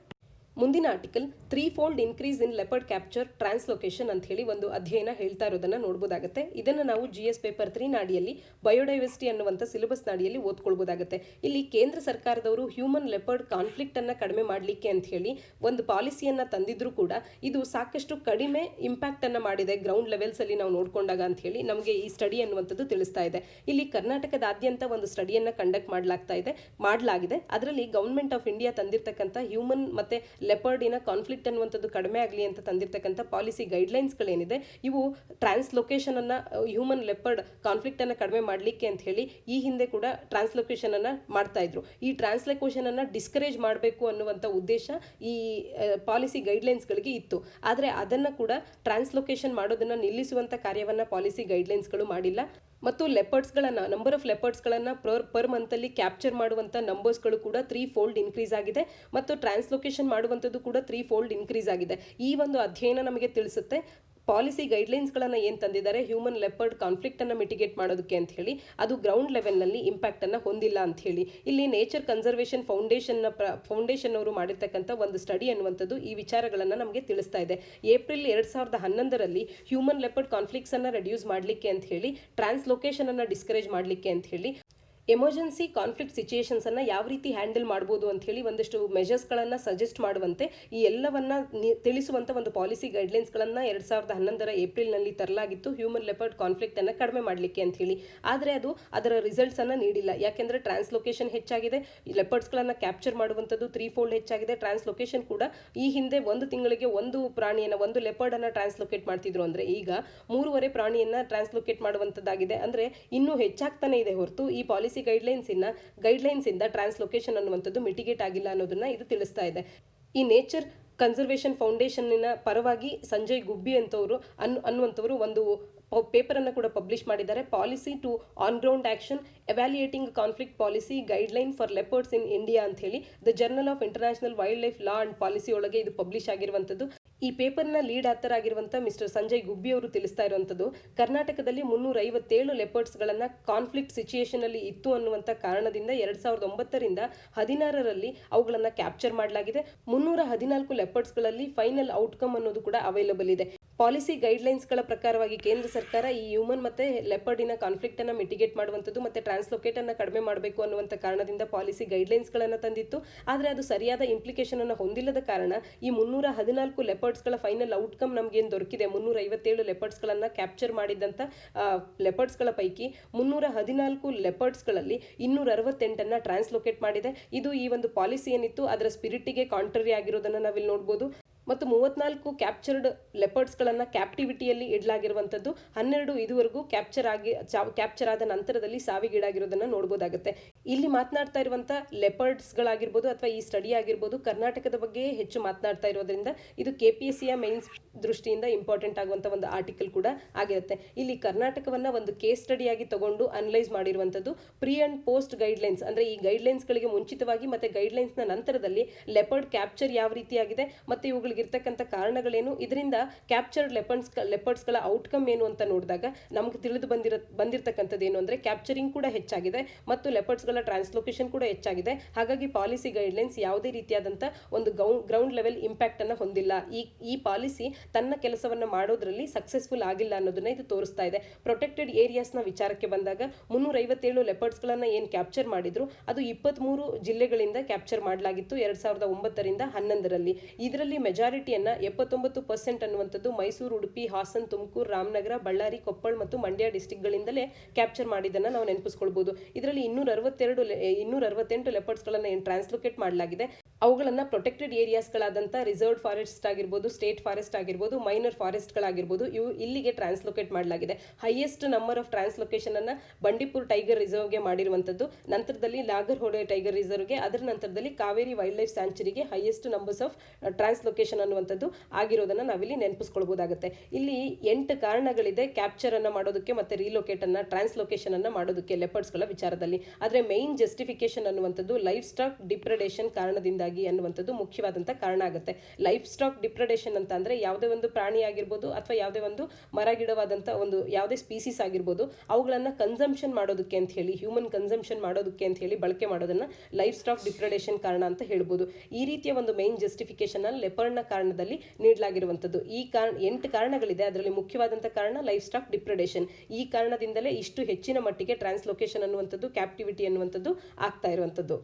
ಮುಂದಿನ article 3-fold increase in leopard capture translocation ಅಂತ ಹೇಳಿ ಒಂದು ಅಧ್ಯಯನ ಹೇಳ್ತಾ ಇರೋದನ್ನ ನೋಡಬಹುದಾಗುತ್ತೆ. ಇದನ್ನು ನಾವು GS ಪೇಪರ್ 3 ನಾಡಿಯಲ್ಲಿ ಬಯೋಡೈವರ್ಸಿಟಿ ಅನ್ನುವಂಥ ಸಿಲೆಬಸ್ ನಾಡಿಯಲ್ಲಿ ಓದ್ಕೊಳ್ಬೋದಾಗುತ್ತೆ. ಇಲ್ಲಿ ಕೇಂದ್ರ ಸರ್ಕಾರದವರು ಹ್ಯೂಮನ್ ಲೆಪರ್ಡ್ ಕಾನ್ಫ್ಲಿಕ್ಟ್ ಅನ್ನ ಕಡಿಮೆ ಮಾಡಲಿಕ್ಕೆ ಅಂತ ಹೇಳಿ ಒಂದು ಪಾಲಿಸಿಯನ್ನ ತಂದಿದ್ರು ಕೂಡ ಇದು ಸಾಕಷ್ಟು ಕಡಿಮೆ ಇಂಪ್ಯಾಕ್ಟ್ ಅನ್ನ ಮಾಡಿದೆ ಗ್ರೌಂಡ್ ಲೆವೆಲ್ಸ್ ಅಲ್ಲಿ ನಾವು ನೋಡ್ಕೊಂಡಾಗ ಅಂತ ಹೇಳಿ ನಮಗೆ ಈ ಸ್ಟಡಿ ಅನ್ನುವಂಥದ್ದು ತಿಳಿಸ್ತಾ ಇದೆ. ಇಲ್ಲಿ ಕರ್ನಾಟಕದಾದ್ಯಂತ ಒಂದು ಸ್ಟಡಿಯನ್ನ ಕಂಡಕ್ಟ್ ಮಾಡಲಾಗಿದೆ. ಅದರಲ್ಲಿ ಗವರ್ಮೆಂಟ್ ಆಫ್ ಇಂಡಿಯಾ ತಂದಿರತಕ್ಕಂಥ ಹ್ಯೂಮನ್ ಮತ್ತೆ ಲೆಪರ್ಡಿನ ಕಾನ್ಫ್ಲಿಕ್ಟ್ ಅನ್ನುವಂಥದ್ದು ಕಡಿಮೆ ಆಗಲಿ ಅಂತ ತಂದಿರತಕ್ಕಂಥ ಪಾಲಿಸಿ ಗೈಡ್ಲೈನ್ಸ್ಗಳೇನಿದೆ ಇವು ಟ್ರಾನ್ಸ್ಲೊಕೇಶನನ್ನು ಹ್ಯೂಮನ್ ಲೆಪರ್ಡ್ ಕಾನ್ಫ್ಲಿಕ್ಟನ್ನು ಕಡಿಮೆ ಮಾಡಲಿಕ್ಕೆ ಅಂತ ಹೇಳಿ ಈ ಹಿಂದೆ ಕೂಡ ಟ್ರಾನ್ಸ್ಲೊಕೇಶನನ್ನು ಮಾಡ್ತಾ ಇದ್ರು. ಈ ಟ್ರಾನ್ಸ್ಲೊಕೇಶನನ್ನು ಡಿಸ್ಕರೇಜ್ ಮಾಡಬೇಕು ಅನ್ನುವಂಥ ಉದ್ದೇಶ ಈ ಪಾಲಿಸಿ ಗೈಡ್ಲೈನ್ಸ್ಗಳಿಗೆ ಇತ್ತು. ಆದರೆ ಅದನ್ನು ಕೂಡ ಟ್ರಾನ್ಸ್ಲೊಕೇಶನ್ ಮಾಡೋದನ್ನು ನಿಲ್ಲಿಸುವಂಥ ಕಾರ್ಯವನ್ನು ಪಾಲಿಸಿ ಗೈಡ್ಲೈನ್ಸ್ಗಳು ಮಾಡಿಲ್ಲ. ಮತ್ತು ಲೆಪರ್ಡ್ಸ್ಗಳನ್ನು ನಂಬರ್ ಆಫ್ ಲೆಪರ್ಡ್ಸ್ಗಳನ್ನು ಪರ್ ಮಂತಲ್ಲಿ ಕ್ಯಾಪ್ಚರ್ ಮಾಡುವಂಥ ನಂಬರ್ಸ್ಗಳು ಕೂಡ 3 ಫೋಲ್ಡ್ ಇನ್ಕ್ರೀಸ್ ಆಗಿದೆ ಮತ್ತು ಟ್ರಾನ್ಸ್ಲೊಕೇಶನ್ ಮಾಡುವಂಥದ್ದು ಕೂಡ 3 ಫೋಲ್ಡ್ ಇನ್ಕ್ರೀಸ್ ಆಗಿದೆ. ಈ ಒಂದು ಅಧ್ಯಯನ ನಮಗೆ ತಿಳಿಸುತ್ತೆ ಪಾಲಿಸಿ ಗೈಡ್ಲೈನ್ಸ್ಗಳನ್ನು ಏನು ತಂದಿದ್ದಾರೆ ಹ್ಯೂಮನ್ ಲೆಪರ್ಡ್ ಕಾನ್ಫ್ಲಿಕ್ಟನ್ನು ಮಿಟಿಗೇಟ್ ಮಾಡೋದಕ್ಕೆ ಅಂತ ಹೇಳಿ ಅದು ಗ್ರೌಂಡ್ ಲೆವೆಲ್ನಲ್ಲಿ ಇಂಪ್ಯಾಕ್ಟನ್ನು ಹೊಂದಿಲ್ಲ ಅಂತ ಹೇಳಿ ಇಲ್ಲಿ ನೇಚರ್ ಕನ್ಸರ್ವೇಷನ್ ಫೌಂಡೇಶನ್ ಅವರು ಮಾಡಿರ್ತಕ್ಕಂಥ ಒಂದು ಸ್ಟಡಿ ಅನ್ನುವಂಥದ್ದು ಈ ವಿಚಾರಗಳನ್ನು ನಮಗೆ ತಿಳಿಸ್ತಾ ಇದೆ. ಏಪ್ರಿಲ್ 2011ರಲ್ಲಿ ಹ್ಯೂಮನ್ ಲೆಪರ್ಡ್ ಕಾನ್ಫ್ಲಿಕ್ಟ್ಸನ್ನು ರೆಡ್ಯೂಸ್ ಮಾಡಲಿಕ್ಕೆ ಅಂತ ಹೇಳಿ ಟ್ರಾನ್ಸ್ಲೊಕೇಶನನ್ನು ಡಿಸ್ಕರೇಜ್ ಮಾಡಲಿಕ್ಕೆ ಅಂತ ಹೇಳಿ ಎಮರ್ಜೆನ್ಸಿ ಕಾನ್ಫ್ಲಿಕ್ಟ್ ಸಿಚುಯೇಷನ್ಸನ್ನು ಯಾವ ರೀತಿ ಹ್ಯಾಂಡಲ್ ಮಾಡ್ಬೋದು ಅಂತ ಹೇಳಿ ಒಂದಷ್ಟು ಮೆಜರ್ಸ್ಗಳನ್ನು ಸಜೆಸ್ಟ್ ಮಾಡುವಂತೆ ಈ ಎಲ್ಲವನ್ನ ತಿಳಿಸುವಂಥ ಒಂದು ಪಾಲಿಸಿ ಗೈಡ್ಲೈನ್ಸ್ಗಳನ್ನು 2011ರ ಏಪ್ರಿಲ್ನಲ್ಲಿ ತರಲಾಗಿತ್ತು ಹ್ಯೂಮನ್ ಲೆಪರ್ಡ್ ಕಾನ್ಫ್ಲಿಕ್ಟನ್ನು ಕಡಿಮೆ ಮಾಡಲಿಕ್ಕೆ ಅಂತ ಹೇಳಿ. ಆದರೆ ಅದು ಅದರ ರಿಸಲ್ಟ್ಸನ್ನು ನೀಡಿಲ್ಲ. ಯಾಕೆಂದರೆ ಟ್ರಾನ್ಸ್ಲೊಕೇಶನ್ ಹೆಚ್ಚಾಗಿದೆ, ಲೆಪರ್ಡ್ಸ್ಗಳನ್ನು ಕ್ಯಾಪ್ಚರ್ ಮಾಡುವಂಥದ್ದು 3 ಫೋಲ್ಡ್ ಹೆಚ್ಚಾಗಿದೆ. ಟ್ರಾನ್ಸ್ಲೊಕೇಶನ್ ಕೂಡ ಈ ಹಿಂದೆ ಒಂದು ತಿಂಗಳಿಗೆ ಒಂದು ಪ್ರಾಣಿಯನ್ನು ಒಂದು ಲೆಪರ್ಡನ್ನು ಟ್ರಾನ್ಸ್ಲೊಕೇಟ್ ಮಾಡ್ತಿದ್ರು ಅಂದರೆ ಈಗ 3.5 ಪ್ರಾಣಿಯನ್ನು ಟ್ರಾನ್ಸ್ಲೊಕೇಟ್ ಮಾಡುವಂಥದ್ದಾಗಿದೆ. ಅಂದರೆ ಇನ್ನೂ ಹೆಚ್ಚಾಗ್ತಾನೆ ಇದೆ ಹೊರತು ಈ ಪಾಲಿಸಿ ಗೈಡ್ಲೈನ್ಸ್ ಇಂದ ಟ್ರಾನ್ಸ್ಲೊಕೇಶನ್ ಅನ್ನುವಂಥದ್ದು ಮಿಟಿಗೇಟ್ ಆಗಿಲ್ಲ ಅನ್ನೋದನ್ನ ಇದು ತಿಳಿಸ್ತಾ ಇದೆ. ಈ ನೇಚರ್ ಕನ್ಸರ್ವೇಷನ್ ಫೌಂಡೇಶನ್ನ ಪರವಾಗಿ ಸಂಜಯ್ ಗುಬ್ಬಿ ಅನ್ನುವಂಥವರು ಒಂದು ಪೇಪರನ್ನು ಕೂಡ ಪಬ್ಲಿಷ್ ಮಾಡಿದ್ದಾರೆ. Policy to on ground action evaluating conflict policy guideline for leopards in India ಅಂತ ಹೇಳಿ the journal of international wild life law and policy ಒಳಗೆ ಇದು ಪಬ್ಲಿಷ್ ಆಗಿರುವಂಥದ್ದು. ಈ ಪೇಪರ್ನ ಲೀಡ್ ಆಥರ್ ಆಗಿರುವಂಥ ಮಿಸ್ಟರ್ ಸಂಜಯ್ ಗುಬ್ಬಿ ಅವರು ತಿಳಿಸ್ತಾ ಇರುವಂಥದ್ದು ಕರ್ನಾಟಕದಲ್ಲಿ 357 ಲೆಪರ್ಡ್ಸ್ಗಳನ್ನು ಕಾನ್ಫ್ಲಿಕ್ಟ್ ಸಿಚುಯೇಷನಲ್ಲಿ ಇತ್ತು ಅನ್ನುವಂಥ ಕಾರಣದಿಂದ 2009ರಿಂದ 2016ರಲ್ಲಿ ಅವುಗಳನ್ನು ಕ್ಯಾಪ್ಚರ್ ಮಾಡಲಾಗಿದೆ. 314 ಲೆಪರ್ಡ್ಸ್ಗಳಲ್ಲಿ ಫೈನಲ್ ಔಟ್ಕಮ್ ಅನ್ನೋದು ಕೂಡ ಅವೈಲಬಲ್ ಇದೆ. ಪಾಲಿಸಿ ಗೈಡ್ಲೈನ್ಸ್ಗಳ ಪ್ರಕಾರವಾಗಿ ಕೇಂದ್ರ ಸರ್ಕಾರ ಈ ಹ್ಯೂಮನ್ ಮತ್ತು ಲೆಪರ್ಡಿನ ಕಾನ್ಫ್ಲಿಕ್ಟನ್ನು ಮಿಟಿಗೇಟ್ ಮಾಡುವಂಥದ್ದು ಮತ್ತು ಟ್ರಾನ್ಸ್ಲೊಕೇಟನ್ನು ಕಡಿಮೆ ಮಾಡಬೇಕು ಅನ್ನುವಂಥ ಕಾರಣದಿಂದ ಪಾಲಿಸಿ ಗೈಡ್ಲೈನ್ಸ್ಗಳನ್ನು ತಂದಿತ್ತು. ಆದರೆ ಅದು ಸರಿಯಾದ ಇಂಪ್ಲಿಕೇಶನನ್ನು ಹೊಂದಿಲ್ಲದ ಕಾರಣ ಈ 314 ಲೆಪರ್ಡ್ಸ್ಗಳ ಫೈನಲ್ ಔಟ್ಕಮ್ ನಮಗೇನು ದೊರಕಿದೆ 357 ಲೆಪರ್ಡ್ಸ್ಗಳನ್ನು ಕ್ಯಾಪ್ಚರ್ ಮಾಡಿದಂಥ ಲೆಪರ್ಡ್ಸ್ಗಳ ಪೈಕಿ 314 ಲೆಪರ್ಡ್ಸ್ಗಳಲ್ಲಿ 268ನ್ನು ಟ್ರಾನ್ಸ್ಲೊಕೇಟ್ ಮಾಡಿದೆ. ಇದು ಈ ಒಂದು ಪಾಲಿಸಿ ಏನಿತ್ತು ಅದರ ಸ್ಪಿರಿಟಿಗೆ ಕಾಂಟ್ರರಿ ಆಗಿರೋದನ್ನು ನಾವಿಲ್ಲಿ ನೋಡ್ಬೋದು. ಮತ್ತು 34 ಕ್ಯಾಪ್ಚರ್ಡ್ ಲೆಪರ್ಡ್ಸ್ಗಳನ್ನು ಕ್ಯಾಪ್ಟಿವಿಟಿಯಲ್ಲಿ ಇಡಲಾಗಿರುವಂಥದ್ದು 12 ಇದುವರೆಗೂ ಕ್ಯಾಪ್ಚರ್ ಆದ ನಂತರದಲ್ಲಿ ಸಾವಿಗೀಡಾಗಿರೋದನ್ನು ನೋಡ್ಬೋದಾಗುತ್ತೆ. ಇಲ್ಲಿ ಮಾತನಾಡ್ತಾ ಇರುವಂಥ ಲೆಪರ್ಡ್ಸ್ಗಳಾಗಿರ್ಬೋದು ಅಥವಾ ಈ ಸ್ಟಡಿ ಆಗಿರ್ಬೋದು ಕರ್ನಾಟಕದ ಬಗ್ಗೆ ಹೆಚ್ಚು ಮಾತನಾಡ್ತಾ ಇರೋದ್ರಿಂದ ಇದು KPSCಯ ಮೈನ್ಸ್ ದೃಷ್ಟಿಯಿಂದ ಇಂಪಾರ್ಟೆಂಟ್ ಆಗುವಂಥ ಒಂದು ಆರ್ಟಿಕಲ್ ಕೂಡ ಆಗಿರುತ್ತೆ. ಇಲ್ಲಿ ಕರ್ನಾಟಕವನ್ನು ಒಂದು ಕೇಸ್ ಸ್ಟಡಿಯಾಗಿ ತಗೊಂಡು ಅನಲೈಸ್ ಮಾಡಿರುವಂಥದ್ದು ಪ್ರೀ ಅಂಡ್ ಪೋಸ್ಟ್ ಗೈಡ್ಲೈನ್ಸ್ ಅಂದರೆ ಈ ಗೈಡ್ಲೈನ್ಸ್ಗಳಿಗೆ ಮುಂಚಿತವಾಗಿ ಮತ್ತು ಗೈಡ್ಲೈನ್ಸ್ನ ನಂತರದಲ್ಲಿ ಲೆಪರ್ಡ್ ಕ್ಯಾಪ್ಚರ್ ಯಾವ ರೀತಿಯಾಗಿದೆ ಮತ್ತು ಇವುಗಳಿಗೆ ಇರ್ತಕ್ಕಂಥ ಕಾರಣಗಳೇನು, ಇದರಿಂದ ಕ್ಯಾಪ್ಚರ್ಡ್ ಲೆಪರ್ಡ್ಸ್ಗಳ ಔಟ್ಕಮ್ ಏನು ಅಂತ ನೋಡಿದಾಗ ನಮಗೆ ತಿಳಿದು ಬಂದಿರತಕ್ಕಂಥದ್ದು ಏನು ಅಂದರೆ ಕ್ಯಾಪ್ಚರಿಂಗ್ ಕೂಡ ಹೆಚ್ಚಾಗಿದೆ ಮತ್ತು ಲೆಪರ್ಡ್ಸ್ಗಳ ಟ್ರಾನ್ಸ್ಲೊಕೇಶನ್ ಕೂಡ ಹೆಚ್ಚಾಗಿದೆ. ಹಾಗಾಗಿ ಪಾಲಿಸಿ ಗೈಡ್ಲೈನ್ಸ್ ಯಾವುದೇ ರೀತಿಯಾದಂಥ ಒಂದು ಗ್ರೌಂಡ್ ಲೆವೆಲ್ ಇಂಪ್ಯಾಕ್ಟ್ ಅನ್ನು ಹೊಂದಿಲ್ಲ. ಈ ಪಾಲಿಸಿ ತನ್ನ ಕೆಲಸವನ್ನು ಮಾಡೋದ್ರಲ್ಲಿ ಸಕ್ಸಸ್ಫುಲ್ ಆಗಿಲ್ಲ ಅನ್ನೋದನ್ನ ಇದು ತೋರಿಸ್ತಾ ಇದೆ. ಪ್ರೊಟೆಕ್ಟೆಡ್ ಏರಿಯಾಸ್ನ ವಿಚಾರಕ್ಕೆ ಬಂದಾಗ 357 ಲೆಪರ್ಡ್ಸ್ಗಳನ್ನು ಏನು ಕ್ಯಾಪ್ಚರ್ ಮಾಡಿದ್ರು ಅದು 23 ಜಿಲ್ಲೆಗಳಿಂದ ಕ್ಯಾಪ್ಚರ್ ಮಾಡಲಾಗಿತ್ತು 2009ರಿಂದ 2011ರಲ್ಲಿ. ಇದರಲ್ಲಿ ಮೆಜಾರಿಟಿಯನ್ನು 79% ಅನ್ನುವಂಥದ್ದು ಮೈಸೂರು, ಉಡುಪಿ, ಹಾಸನ್, ತುಮಕೂರು, ರಾಮನಗರ, ಬಳ್ಳಾರಿ, ಕೊಪ್ಪಳ ಮತ್ತು ಮಂಡ್ಯ ಡಿಸ್ಟ್ರಿಕ್ಟ್ಗಳಿಂದಲೇ ಕ್ಯಾಪ್ಚರ್ ಮಾಡಿದ್ದನ್ನು ನಾವು ನೆನಪಿಸ್ಕೊಳ್ಬೋದು. ಇದರಲ್ಲಿ 268 ಲೆಪರ್ಡ್ಸ್ಗಳನ್ನು ಏನು ಟ್ರಾನ್ಸ್ಲೊಕೇಟ್ ಮಾಡಲಾಗಿದೆ ಅವುಗಳನ್ನು ಪ್ರೊಟೆಕ್ಟೆಡ್ ಏರಿಯಾಸ್ಗಳಾದಂಥ ರಿಸರ್ವ್ಡ್ ಫಾರೆಸ್ಟ್ ಆಗಿರ್ಬೋದು, ಸ್ಟೇಟ್ ಫಾರೆಸ್ಟ್ ಆಗಿರ್ಬೋದು, ಮೈನರ್ ಫಾರೆಸ್ಟ್ಗಳಾಗಿರ್ಬೋದು ಇವು ಇಲ್ಲಿಗೆ ಟ್ರಾನ್ಸ್ಲೊಕೇಟ್ ಮಾಡಲಾಗಿದೆ. ಹೈಯೆಸ್ಟ್ ನಂಬರ್ ಆಫ್ ಟ್ರಾನ್ಸ್ಲೊಕೇಶನ್ ಅನ್ನು ಬಂಡೀಪುರ್ ಟೈಗರ್ ರಿಸರ್ವ್ಗೆ ಮಾಡಿರುವಂಥದ್ದು, ನಂತರದಲ್ಲಿ ನಾಗರ್ಹೊಳೆ ಟೈಗರ್ ರಿಸರ್ವ್ಗೆ, ಅದರ ನಂತರದಲ್ಲಿ ಕಾವೇರಿ ವೈಲ್ಡ್ ಲೈಫ್ ಸ್ಯಾಂಚುರಿಗೆ ಹೈಯೆಸ್ಟ್ ನಂಬರ್ಸ್ ಆಫ್ ಟ್ರಾನ್ಸ್ಲೊಕೇಶನ್ ಅನ್ನುವಂಥದ್ದು ಆಗಿರೋದನ್ನು ನಾವಿಲ್ಲಿ ನೆನಪಿಸ್ಕೊಳ್ಬೋದಾಗುತ್ತೆ. ಇಲ್ಲಿ 8 ಕಾರಣಗಳಿದೆ ಕ್ಯಾಪ್ಚರ್ ಅನ್ನು ಮಾಡೋದಕ್ಕೆ ಮತ್ತು ರೀಲೊಕೇಟ್ ಅನ್ನು ಟ್ರಾನ್ಸ್ಲೊಕೇಶನ್ ಅನ್ನು ಮಾಡೋದಕ್ಕೆ ಲೆಪರ್ಡ್ಸ್ಗಳ ವಿಚಾರದಲ್ಲಿ. ಆದರೆ ಮೇನ್ ಜಸ್ಟಿಫಿಕೇಶನ್ ಅನ್ನುವಂಥದ್ದು ಲೈಫ್ ಸ್ಟಾಕ್ ಡಿಪ್ರೆಡೇಷನ್ ಕಾರಣದಿಂದಾಗಿ ಅನ್ನುವಂಥದ್ದು ಮುಖ್ಯವಾದಂಥ ಕಾರಣ ಆಗುತ್ತೆ. ಲೈಫ್ ಸ್ಟಾಕ್ ಡಿಪ್ರೆಡೇಷನ್ ಅಂತ ಅಂದರೆ ಯಾವುದೇ ಒಂದು ಪ್ರಾಣಿ ಆಗಿರ್ಬೋದು ಅಥವಾ ಯಾವುದೇ ಒಂದು ಮರ ಗಿಡವಾದಂಥ ಒಂದು ಯಾವುದೇ ಸ್ಪೀಸೀಸ್ ಆಗಿರ್ಬೋದು ಅವುಗಳನ್ನು ಕನ್ಸಂಪ್ಷನ್ ಮಾಡೋದಕ್ಕೆ ಅಂತ ಹೇಳಿ ಹ್ಯೂಮನ್ ಕನ್ಸಂಪ್ಷನ್ ಮಾಡೋದಕ್ಕೆ ಅಂತ ಹೇಳಿ ಬಳಕೆ ಮಾಡೋದನ್ನು ಲೈಫ್ ಸ್ಟಾಕ್ ಡಿಪ್ರೆಡೇಷನ್ ಕಾರಣ ಅಂತ ಹೇಳ್ಬೋದು. ಈ ರೀತಿಯ ಒಂದು ಮೇನ್ ಜಸ್ಟಿಫಿಕೇಶನ್ ಅಲ್ಲಿ ಲೆಪರ್ಡ್ನ ಕಾರಣದಲ್ಲಿ ನೀಡಲಾಗಿರುವಂಥದ್ದು. ಈ 8 ಕಾರಣಗಳಿದೆ, ಅದರಲ್ಲಿ ಮುಖ್ಯವಾದಂಥ ಕಾರಣ ಲೈಫ್ ಸ್ಟಾಕ್ ಡಿಪ್ರೆಡೇಷನ್. ಈ ಕಾರಣದಿಂದಲೇ ಇಷ್ಟು ಹೆಚ್ಚಿನ ಮಟ್ಟಿಗೆ ಟ್ರಾನ್ಸ್ಲೊಕೇಶನ್ ಅನ್ನುವಂಥದ್ದು ಕ್ಯಾಪ್ಟಿವಿಟಿ ಅನ್ನುವಂಥದ್ದು ಆಗ್ತಾ ಇರುವಂಥದ್ದು.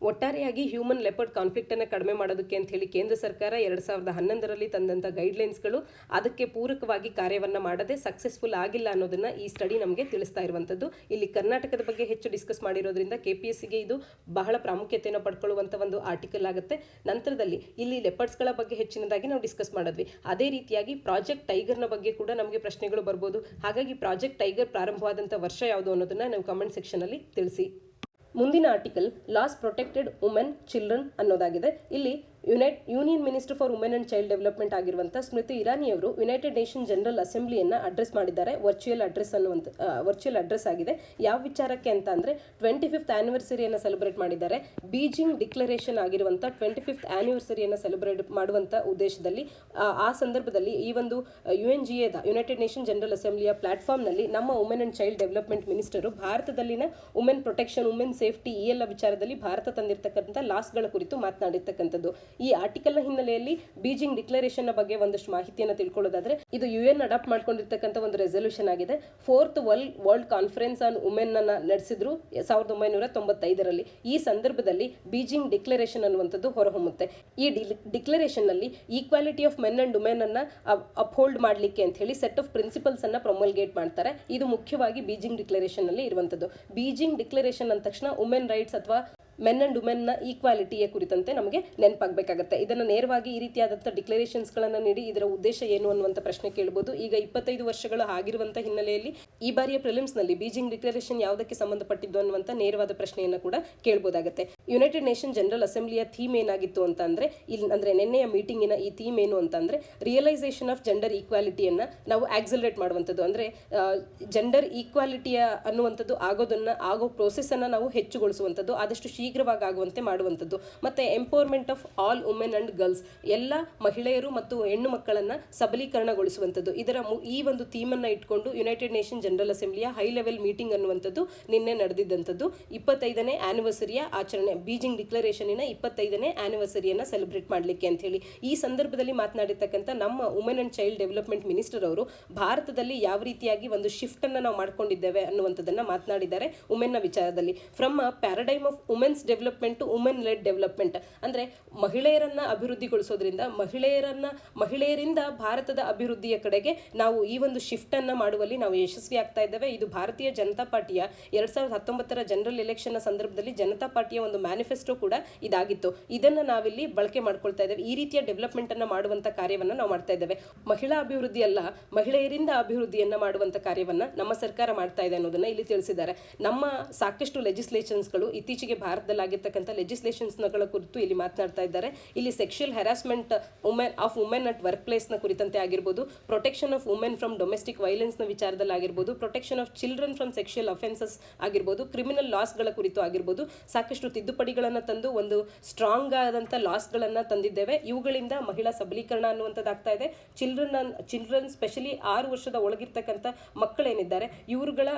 ಒಟ್ಟಾರೆಯಾಗಿ ಹ್ಯೂಮನ್ ಲೆಪರ್ಡ್ ಕಾನ್ಫ್ಲಿಕ್ಟ್ ಅನ್ನು ಕಡಿಮೆ ಮಾಡೋದಕ್ಕೆ ಅಂತ ಹೇಳಿ ಕೇಂದ್ರ ಸರ್ಕಾರ 2011ರಲ್ಲಿ ತಂದಂಥ ಗೈಡ್ಲೈನ್ಸ್ಗಳು ಅದಕ್ಕೆ ಪೂರಕವಾಗಿ ಕಾರ್ಯವನ್ನು ಮಾಡದೆ ಸಕ್ಸಸ್ಫುಲ್ ಆಗಿಲ್ಲ ಅನ್ನೋದನ್ನ ಈ ಸ್ಟಡಿ ನಮಗೆ ತಿಳಿಸ್ತಾ ಇರುವಂಥದ್ದು. ಇಲ್ಲಿ ಕರ್ನಾಟಕದ ಬಗ್ಗೆ ಹೆಚ್ಚು ಡಿಸ್ಕಸ್ ಮಾಡಿರೋದ್ರಿಂದ KPSCಗೆ ಇದು ಬಹಳ ಪ್ರಾಮುಖ್ಯತೆಯನ್ನು ಪಡ್ಕೊಳ್ಳುವಂಥ ಒಂದು ಆರ್ಟಿಕಲ್ ಆಗುತ್ತೆ. ನಂತರದಲ್ಲಿ ಇಲ್ಲಿ ಲೆಪರ್ಡ್ಸ್ಗಳ ಬಗ್ಗೆ ಹೆಚ್ಚಿನದಾಗಿ ನಾವು ಡಿಸ್ಕಸ್ ಮಾಡಿದ್ವಿ. ಅದೇ ರೀತಿಯಾಗಿ ಪ್ರಾಜೆಕ್ಟ್ ಟೈಗರ್ನ ಬಗ್ಗೆ ಕೂಡ ನಮಗೆ ಪ್ರಶ್ನೆಗಳು ಬರ್ಬೋದು. ಹಾಗಾಗಿ ಪ್ರಾಜೆಕ್ಟ್ ಟೈಗರ್ ಪ್ರಾರಂಭವಾದಂಥ ವರ್ಷ ಯಾವುದು ಅನ್ನೋದನ್ನ ನಾವು ಕಮೆಂಟ್ ಸೆಕ್ಷನಲ್ಲಿ ತಿಳಿಸಿ. ಮುಂದಿನ article laws protected women children ಅನ್ನೋದಾಗಿದೆ. ಇಲ್ಲಿ union minister for women and child development ಆಗಿರುವಂಥ ಸ್ಮೃತಿ ಇರಾನಿ ಅವರು ಯುನೈಟೆಡ್ ನೇಷನ್ ಜನರಲ್ ಅಸೆಂಬ್ಲಿಯನ್ನು ಅಡ್ರೆಸ್ ಮಾಡಿದ್ದಾರೆ. ವರ್ಚುವಲ್ ಅಡ್ರೆಸ್ ಆಗಿದೆ. ಯಾವ ವಿಚಾರಕ್ಕೆ ಅಂತ ಅಂದರೆ 25th ಆನಿವರ್ಸರಿಯನ್ನು ಸೆಲೆಬ್ರೇಟ್ ಮಾಡಿದ್ದಾರೆ. ಬೀಜಿಂಗ್ ಡಿಕ್ಲರೇಷನ್ ಆಗಿರುವಂಥ 25th ಆನಿವರ್ಸರಿಯನ್ನು ಸೆಲೆಬ್ರೇಟ್ ಮಾಡುವಂಥ ಉದ್ದೇಶದಲ್ಲಿ ಆ ಸಂದರ್ಭದಲ್ಲಿ ಈ ಒಂದು UNGAದ ಯುನೈಟೆಡ್ ನೇಷನ್ ಜನರಲ್ ಅಸೆಂಬ್ಲಿಯ ಪ್ಲಾಟ್ಫಾರ್ಮ್ನಲ್ಲಿ ನಮ್ಮ women and child development minister ಭಾರತದಲ್ಲಿನ ವುಮೆನ್ ಪ್ರೊಟೆಕ್ಷನ್, ವುಮೆನ್ ಸೇಫ್ಟಿ ಈ ಎಲ್ಲ ವಿಚಾರದಲ್ಲಿ ಭಾರತ ತಂದಿರತಕ್ಕಂಥ ಲಾಸ್ಗಳ ಕುರಿತು ಮಾತನಾಡಿರ್ತಕ್ಕಂಥದ್ದು. ಈ ಆರ್ಟಿಕಲ್ನ ಹಿನ್ನೆಲೆಯಲ್ಲಿ ಬೀಜಿಂಗ್ ಡಿಕ್ಲರೇಷನ್ ಬಗ್ಗೆ ಒಂದಷ್ಟು ಮಾಹಿತಿಯನ್ನು ತಿಳ್ಕೊಳ್ಳೋದಾದ್ರೆ, ಇದು UN ಅಡಾಪ್ಟ್ ಮಾಡ್ಕೊಂಡಿರ್ತಕ್ಕಂಥ ಒಂದು ರೆಸಲ್ಯೂಷನ್ ಆಗಿದೆ. 4th world conference on women ಅನ್ನ ನಡೆಸಿದ್ರು 1995ರಲ್ಲಿ. ಈ ಸಂದರ್ಭದಲ್ಲಿ ಬೀಜಿಂಗ್ ಡಿಕ್ಲರೇಷನ್ ಅನ್ನುವಂಥದ್ದು ಹೊರಹೊಮ್ಮುತ್ತೆ. ಈ ಡಿಕ್ಲರೇಷನ್ ನಲ್ಲಿ equality of men and women ಅನ್ನ ಅಪ್ಹೋಲ್ಡ್ ಮಾಡಲಿಕ್ಕೆ ಅಂತ ಹೇಳಿ ಸೆಟ್ ಆಫ್ ಪ್ರಿನ್ಸಿಪಲ್ಸ್ ಅನ್ನ ಪ್ರೊಮಲ್ಗೇಟ್ ಮಾಡ್ತಾರೆ. ಇದು ಮುಖ್ಯವಾಗಿ ಬೀಜಿಂಗ್ ಡಿಕ್ಲರೇಷನ್ ನಲ್ಲಿ ಇರುವಂಥದ್ದು. ಬೀಜಿಂಗ್ ಡಿಕ್ಲರೇಷನ್ ಅಂದ ತಕ್ಷಣ ವುಮೆನ್ ರೈಟ್ಸ್ ಅಥವಾ ಮೆನ್ ಅಂಡ್ ವುಮೆನ್ನ ಈಕ್ವಾಲಿಟಿಯ ಕುರಿತಂತೆ ನಮಗೆ ನೆನಪಾಗಬೇಕಾಗುತ್ತೆ. ಇದನ್ನು ನೇರವಾಗಿ ಈ ರೀತಿಯಾದಂಥ ಡಿಕ್ಲರೇಷನ್ಸ್ಗಳನ್ನು ನೀಡಿ ಇದರ ಉದ್ದೇಶ ಏನು ಅನ್ನುವಂಥ ಪ್ರಶ್ನೆ ಕೇಳಬಹುದು. ಈಗ 25 ವರ್ಷಗಳು ಆಗಿರುವಂಥ ಹಿನ್ನೆಲೆಯಲ್ಲಿ ಈ ಬಾರಿಯ ಪ್ರಿಲಿಮ್ಸ್ನಲ್ಲಿ ಬೀಜಿಂಗ್ ಡಿಕ್ಲರೇಷನ್ ಯಾವುದಕ್ಕೆ ಸಂಬಂಧಪಟ್ಟಿದ್ದು ಅನ್ನುವಂಥ ನೇರವಾದ ಪ್ರಶ್ನೆಯನ್ನು ಕೂಡ ಕೇಳಬಹುದಾಗುತ್ತೆ. ಯುನೈಟೆಡ್ ನೇಷನ್ ಜನರಲ್ ಅಸೆಂಬ್ಲಿಯ ಥೀಮ್ ಏನಾಗಿತ್ತು ಅಂತ ಅಂದರೆ, ಅಂದರೆ ನಿನ್ನೆಯ ಮೀಟಿಂಗಿನ ಈ ಥೀಮ್ ಏನು ಅಂತಂದರೆ, ರಿಯಲೈಸೇಷನ್ ಆಫ್ ಜೆಂಡರ್ ಈಕ್ವಾಲಿಟಿಯನ್ನು ನಾವು ಆಕ್ಸಲರೇಟ್ ಮಾಡುವಂಥದ್ದು. ಅಂದರೆ ಜೆಂಡರ್ ಈಕ್ವಾಲಿಟಿಯ ಅನ್ನುವಂಥದ್ದು ಆಗೋ ಪ್ರೋಸೆಸ್ಸನ್ನು ನಾವು ಹೆಚ್ಚುಗೊಳಿಸುವಂಥದ್ದು, ಆದಷ್ಟು ಶೀಘ್ರವಾಗಿ ಆಗುವಂತೆ ಮಾಡುವಂಥದ್ದು. ಮತ್ತು empowerment of all women and girls, ಎಲ್ಲ ಮಹಿಳೆಯರು ಮತ್ತು ಹೆಣ್ಣು ಮಕ್ಕಳನ್ನು ಸಬಲೀಕರಣಗೊಳಿಸುವಂಥದ್ದು. ಈ ಒಂದು ಥೀಮನ್ನು ಇಟ್ಕೊಂಡು ಯುನೈಟೆಡ್ ನೇಷನ್ ಜನರಲ್ ಅಸೆಂಬ್ಲಿಯ ಹೈ ಲೆವೆಲ್ ಮೀಟಿಂಗ್ ಅನ್ನುವಂಥದ್ದು ನಿನ್ನೆ ನಡೆದಿದ್ದಂಥದ್ದು. 25ನೇ ಆನಿವರ್ಸರಿಯ ಆಚರಣೆ, ಬೀಜಿಂಗ್ ಡಿಕ್ಲರೇಷನಿನ 25ನೇ ಆನಿವರ್ಸರಿಯನ್ನು ಸೆಲೆಬ್ರೇಟ್ ಮಾಡಲಿಕ್ಕೆ ಅಂತ ಹೇಳಿ ಈ ಸಂದರ್ಭದಲ್ಲಿ ಮಾತನಾಡಿರ್ತಕ್ಕಂಥ ನಮ್ಮ women and child development minister ಅವರು ಭಾರತದಲ್ಲಿ ಯಾವ ರೀತಿಯಾಗಿ ಒಂದು ಶಿಫ್ಟ್ ಅನ್ನು ನಾವು ಮಾಡ್ಕೊಂಡಿದ್ದೇವೆ ಅನ್ನುವಂಥದ್ದನ್ನು ಮಾತನಾಡಿದ್ದಾರೆ. ವುಮೆನ್ನ ವಿಚಾರದಲ್ಲಿ from a paradigm of women's development to women led development, ಅಂದರೆ ಮಹಿಳೆಯರನ್ನ ಅಭಿವೃದ್ಧಿಗೊಳಿಸೋದ್ರಿಂದ ಮಹಿಳೆಯರಿಂದ ಭಾರತದ ಅಭಿವೃದ್ಧಿಯ ಕಡೆಗೆ ನಾವು ಈ ಒಂದು ಶಿಫ್ಟ್ ಅನ್ನ ಮಾಡುವಲ್ಲಿ ನಾವು ಯಶಸ್ವಿ ಆಗ್ತಾ ಇದ್ದೇವೆ. ಇದು ಭಾರತೀಯ ಜನತಾ ಪಾರ್ಟಿಯ 2019ರ ಜನರಲ್ ಎಲೆಕ್ಷನ್ ಸಂದರ್ಭದಲ್ಲಿ ಜನತಾ ಪಾರ್ಟಿಯ ಒಂದು ಮ್ಯಾನಿಫೆಸ್ಟೋ ಕೂಡ ಇದಾಗಿತ್ತು. ಇದನ್ನ ನಾವಿಲ್ಲಿ ಬಳಕೆ ಮಾಡ್ಕೊಳ್ತಾ ಇದ್ದೇವೆ. ಈ ರೀತಿಯ ಡೆವಲಪ್ಮೆಂಟ್ ಅನ್ನ ಮಾಡುವಂತ ಕಾರ್ಯವನ್ನ ನಾವು ಮಾಡ್ತಾ ಇದ್ದೇವೆ. ಮಹಿಳಾ ಅಭಿವೃದ್ಧಿ ಅಲ್ಲ, ಮಹಿಳೆಯರಿಂದ ಅಭಿವೃದ್ಧಿಯನ್ನ ಮಾಡುವಂತ ಕಾರ್ಯವನ್ನ ನಮ್ಮ ಸರ್ಕಾರ ಮಾಡ್ತಾ ಇದೆ ಅನ್ನೋದನ್ನ ಇಲ್ಲಿ ತಿಳಿಸಿದ್ದಾರೆ. ನಮ್ಮ ಸಾಕಷ್ಟು ಲೆಜಿಸ್ಲೇಷನ್ಸ್ಗಳು ಇತ್ತೀಚೆಗೆ ಭಾರತದಲ್ಲಿ ಆಗಿರ್ತಕ್ಕಂಥ ಲೆಜಿಸ್ಲೇಷನ್ಸ್ಗಳ ಕುರಿತು ಇಲ್ಲಿ ಮಾತನಾಡ್ತಾ ಇದ್ದಾರೆ. ಇಲ್ಲಿ sexual harassment women at work ಪ್ಲೇಸ್ನ ಕುರಿತಂತೆ ಆಗಿರ್ಬೋದು, protection of women from domestic ವೈಲೆನ್ಸ್ನ ವಿಚಾರದಲ್ಲಿ ಆಗಿರ್ಬೋದು, protection of children from sexual offences ಆಗಿರ್ಬೋದು, ಕ್ರಿಮಿನಲ್ ಲಾಸ್ಗಳ ಕುರಿತು ಆಗಿರ್ಬೋದು, ಸಾಕಷ್ಟು ತಿದ್ದುಪಡಿಗಳನ್ನು ತಂದು ಒಂದು ಸ್ಟ್ರಾಂಗ್ ಆದಂಥ ಲಾಸ್ಗಳನ್ನು ತಂದಿದ್ದೇವೆ. ಇವುಗಳಿಂದ ಮಹಿಳಾ ಸಬಲೀಕರಣ ಅನ್ನುವಂಥದ್ದಾಗ್ತಾ ಇದೆ. ಚಿಲ್ಡ್ರನ್ ಸ್ಪೆಷಲಿ 6 ವರ್ಷದ ಒಳಗಿರ್ತಕ್ಕಂಥ ಮಕ್ಕಳೇನಿದ್ದಾರೆ ಇವರುಗಳ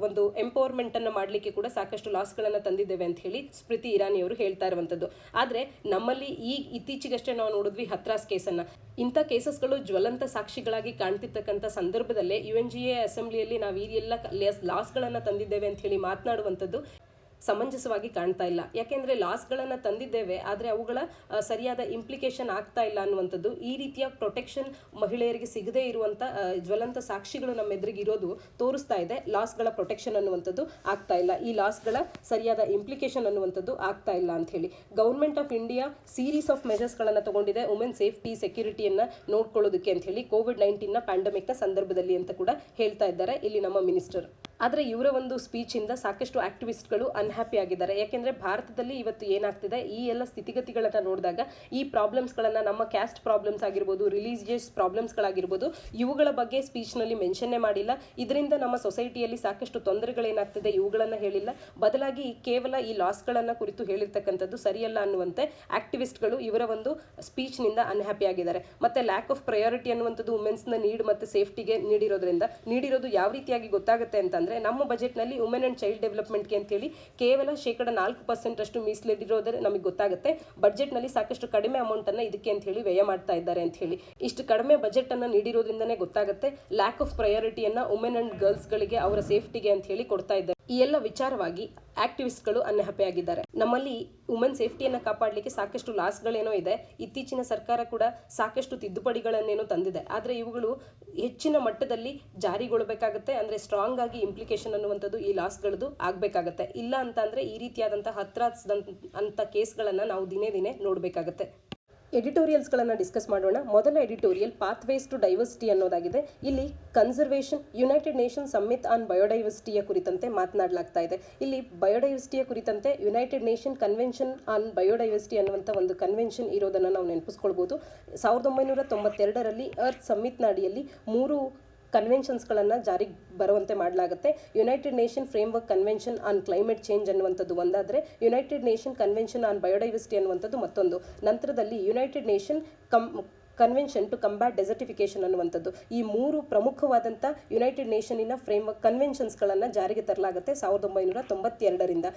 ಒಂದು ಎಂಪವರ್ಮೆಂಟ್ ಅನ್ನು ಮಾಡಲಿಕ್ಕೆ ಕೂಡ ಸಾಕಷ್ಟು ಲಾಸ್ಗಳನ್ನು ತಂದಿದ್ದೇವೆ ಅಂತ ಹೇಳಿ ಸ್ಮೃತಿ ಇರಾನಿ ಅವರು ಹೇಳ್ತಾ ಇರುವಂಥದ್ದು. ಆದರೆ ನಮ್ಮಲ್ಲಿ ಇತ್ತೀಚೆಗಷ್ಟೇ ನಾವು ನೋಡಿದ್ವಿ ಹತ್ರಾಸ್ ಕೇಸನ್ನು. ಇಂಥ ಕೇಸಸ್ಗಳು ಜ್ವಲಂತ ಸಾಕ್ಷಿಗಳಾಗಿ ಕಾಣ್ತಿರ್ತಕ್ಕಂಥ ಸಂದರ್ಭದಲ್ಲೇ UNGA ಅಸೆಂಬ್ಲಿಯಲ್ಲಿ ನಾವು ಈ ಎಲ್ಲ ಲಾಸ್ಗಳನ್ನು ತಂದಿದ್ದೇವೆ ಅಂತ ಹೇಳಿ ಮಾತನಾಡುವಂಥದ್ದು ಸಮಂಜಸವಾಗಿ ಕಾಣ್ತಾ ಇಲ್ಲ. ಯಾಕೆಂದರೆ ಲಾಸ್ಗಳನ್ನು ತಂದಿದ್ದೇವೆ, ಆದರೆ ಅವುಗಳ ಸರಿಯಾದ ಇಂಪ್ಲಿಕೇಶನ್ ಆಗ್ತಾ ಇಲ್ಲ ಅನ್ನುವಂಥದ್ದು. ಈ ರೀತಿಯ ಪ್ರೊಟೆಕ್ಷನ್ ಮಹಿಳೆಯರಿಗೆ ಸಿಗದೇ ಇರುವಂಥ ಜ್ವಲಂತ ಸಾಕ್ಷಿಗಳು ನಮ್ಮ ಎದುರಿಗೆ ಇರೋದು ತೋರಿಸ್ತಾ ಇದೆ. ಲಾಸ್ಗಳ ಪ್ರೊಟೆಕ್ಷನ್ ಅನ್ನುವಂಥದ್ದು ಆಗ್ತಾ ಇಲ್ಲ, ಈ ಲಾಸ್ಗಳ ಸರಿಯಾದ ಇಂಪ್ಲಿಕೇಶನ್ ಅನ್ನುವಂಥದ್ದು ಆಗ್ತಾ ಇಲ್ಲ ಅಂತ ಹೇಳಿ government of India series of ಮೆಜರ್ಸ್ಗಳನ್ನು ತಗೊಂಡಿದೆ ವುಮೆನ್ ಸೇಫ್ಟಿ ಸೆಕ್ಯೂರಿಟಿಯನ್ನು ನೋಡ್ಕೊಳ್ಳೋದಕ್ಕೆ ಅಂತ ಹೇಳಿ ಕೋವಿಡ್-19ನ ಪ್ಯಾಂಡಮಿಕ್ನ ಸಂದರ್ಭದಲ್ಲಿ ಅಂತ ಕೂಡ ಹೇಳ್ತಾ ಇದ್ದಾರೆ ಇಲ್ಲಿ ನಮ್ಮ ಮಿನಿಸ್ಟರ್. ಆದರೆ ಇವರ ಒಂದು ಸ್ಪೀಚಿಂದ ಸಾಕಷ್ಟು ಆಕ್ಟಿವಿಸ್ಟ್ಗಳು ಅನ್ಹ್ಯಾಪಿ ಆಗಿದ್ದಾರೆ. ಯಾಕೆಂದರೆ ಭಾರತದಲ್ಲಿ ಇವತ್ತು ಏನಾಗ್ತಿದೆ, ಈ ಎಲ್ಲ ಸ್ಥಿತಿಗತಿಗಳನ್ನು ನೋಡಿದಾಗ ಈ ಪ್ರಾಬ್ಲಮ್ಸ್ಗಳನ್ನು, ನಮ್ಮ ಕ್ಯಾಸ್ಟ್ ಪ್ರಾಬ್ಲಮ್ಸ್ ಆಗಿರ್ಬೋದು, ರಿಲಿಜಿಯಸ್ ಪ್ರಾಬ್ಲಮ್ಸ್ಗಳಾಗಿರ್ಬೋದು, ಇವುಗಳ ಬಗ್ಗೆ ಸ್ಪೀಚ್ನಲ್ಲಿ ಮೆನ್ಷನ್ನೇ ಮಾಡಿಲ್ಲ. ಇದರಿಂದ ನಮ್ಮ ಸೊಸೈಟಿಯಲ್ಲಿ ಸಾಕಷ್ಟು ತೊಂದರೆಗಳೇನಾಗ್ತಿದೆ ಇವುಗಳನ್ನು ಹೇಳಿಲ್ಲ. ಬದಲಾಗಿ ಕೇವಲ ಈ ಲಾಸ್ಗಳನ್ನು ಕುರಿತು ಹೇಳಿರ್ತಕ್ಕಂಥದ್ದು ಸರಿಯಲ್ಲ ಅನ್ನುವಂತೆ ಆಕ್ಟಿವಿಸ್ಟ್ಗಳು ಇವರ ಒಂದು ಸ್ಪೀಚ್ನಿಂದ ಅನ್ಹ್ಯಾಪಿ ಆಗಿದ್ದಾರೆ. ಮತ್ತು ಲ್ಯಾಕ್ ಆಫ್ ಪ್ರಯಾರಿಟಿ ಅನ್ನುವಂಥದ್ದು ವುಮೆನ್ಸ್ನ ನೀಡ್ ಮತ್ತು ಸೇಫ್ಟಿಗೆ ನೀಡಿರೋದು ಯಾವ ರೀತಿಯಾಗಿ ಗೊತ್ತಾಗುತ್ತೆ ಅಂತಂದರೆ, ನಮ್ಮ ಬಜೆಟ್ನಲ್ಲಿ ವುಮೆನ್ ಅಂಡ್ ಚೈಲ್ಡ್ ಡೆವಲಪ್ಮೆಂಟ್ಗೆ ಅಂತೇಳಿ ಕೇವಲ 4% ಅಷ್ಟು ಮೀಸಲಿಟ್ಟಿರೋದ್ರೆ ನಮಗೆ ಗೊತ್ತಾಗುತ್ತೆ. ಬಜೆಟ್ನಲ್ಲಿ ಸಾಕಷ್ಟು ಕಡಿಮೆ ಅಮೌಂಟನ್ನು ಇದಕ್ಕೆ ಅಂತ ಹೇಳಿ ವ್ಯಯ ಮಾಡ್ತಾ ಇದ್ದಾರೆ ಅಂತ ಹೇಳಿ. ಇಷ್ಟು ಕಡಿಮೆ ಬಜೆಟ್ ಅನ್ನು ನೀಡಿರೋದ್ರಿಂದನೇ ಗೊತ್ತಾಗುತ್ತೆ ಲ್ಯಾಕ್ ಆಫ್ ಪ್ರಯಾರಿಟಿಯನ್ನು ವುಮೆನ್ ಅಂಡ್ ಗರ್ಲ್ಸ್ಗಳಿಗೆ ಅವರ ಸೇಫ್ಟಿಗೆ ಅಂತ ಹೇಳಿ ಕೊಡ್ತಾ ಇದ್ದಾರೆ. ಈ ಎಲ್ಲ ವಿಚಾರವಾಗಿ ಆಕ್ಟಿವಿಸ್ಟ್ಗಳು ಅನ್ಹ್ಯಾಪಿಯಾಗಿದ್ದಾರೆ. ನಮ್ಮಲ್ಲಿ ವುಮೆನ್ ಸೇಫ್ಟಿಯನ್ನು ಕಾಪಾಡಲಿಕ್ಕೆ ಸಾಕಷ್ಟು ಲಾಸ್ಗಳೇನೋ ಇದೆ. ಇತ್ತೀಚಿನ ಸರ್ಕಾರ ಕೂಡ ಸಾಕಷ್ಟು ತಿದ್ದುಪಡಿಗಳನ್ನೇನೋ ತಂದಿದೆ. ಆದರೆ ಇವುಗಳು ಹೆಚ್ಚಿನ ಮಟ್ಟದಲ್ಲಿ ಜಾರಿಗೊಳ್ಳಬೇಕಾಗತ್ತೆ. ಅಂದರೆ ಸ್ಟ್ರಾಂಗ್ ಆಗಿ ಇಂಪ್ಲಿಕೇಶನ್ ಅನ್ನುವಂಥದ್ದು ಈ ಲಾಸ್ಗಳದ್ದು ಆಗಬೇಕಾಗತ್ತೆ. ಇಲ್ಲ ಅಂತಂದರೆ ಈ ರೀತಿಯಾದಂಥ ಅಂತ ಕೇಸ್ಗಳನ್ನು ನಾವು ದಿನೇ ದಿನೇ ನೋಡಬೇಕಾಗತ್ತೆ. ಎಡಿಟೋರಿಯಲ್ಸ್ಗಳನ್ನು ಡಿಸ್ಕಸ್ ಮಾಡೋಣ. ಮೊದಲ ಎಡಿಟೋರಿಯಲ್ ಪಾತ್ವೇಸ್ ಟು ಡೈವರ್ಸಿಟಿ ಅನ್ನೋದಾಗಿದೆ. ಇಲ್ಲಿ conservation United Nation summit on ಬಯೋಡೈವರ್ಸಿಟಿಯ ಕುರಿತಂತೆ ಮಾತನಾಡಲಾಗ್ತಾ ಇದೆ. ಇಲ್ಲಿ ಬಯೋಡೈವರ್ಸಿಟಿಯ ಕುರಿತಂತೆ United Nation convention on biodiversity ಅನ್ನುವಂಥ ಒಂದು ಕನ್ವೆನ್ಷನ್ ಇರೋದನ್ನು ನಾವು ನೆನಪಿಸ್ಕೊಳ್ಬೋದು. 1992ರಲ್ಲಿ ಅರ್ತ್ ಸಮ್ಮಿಟ್ನ ಅಡಿಯಲ್ಲಿ 3 ಕನ್ವೆನ್ಷನ್ಸ್ಗಳನ್ನು ಜಾರಿಗೆ ಬರುವಂತೆ ಮಾಡಲಾಗುತ್ತೆ. United Nation framework convention on climate change ಅನ್ನುವಂಥದ್ದು ಒಂದಾದರೆ, United Nation convention on biodiversity ಅನ್ನುವಂಥದ್ದು ಮತ್ತೊಂದು. ನಂತರದಲ್ಲಿ United Nation convention to combat desertification ಅನ್ನುವಂಥದ್ದು. ಈ 3 ಪ್ರಮುಖವಾದಂಥ ಯುನೈಟೆಡ್ ನೇಷನಿನ ಫ್ರೇಮ್ವರ್ಕ್ ಕನ್ವೆನ್ಷನ್ಸ್ಗಳನ್ನು ಜಾರಿಗೆ ತರಲಾಗುತ್ತೆ 1992ರಿಂದ.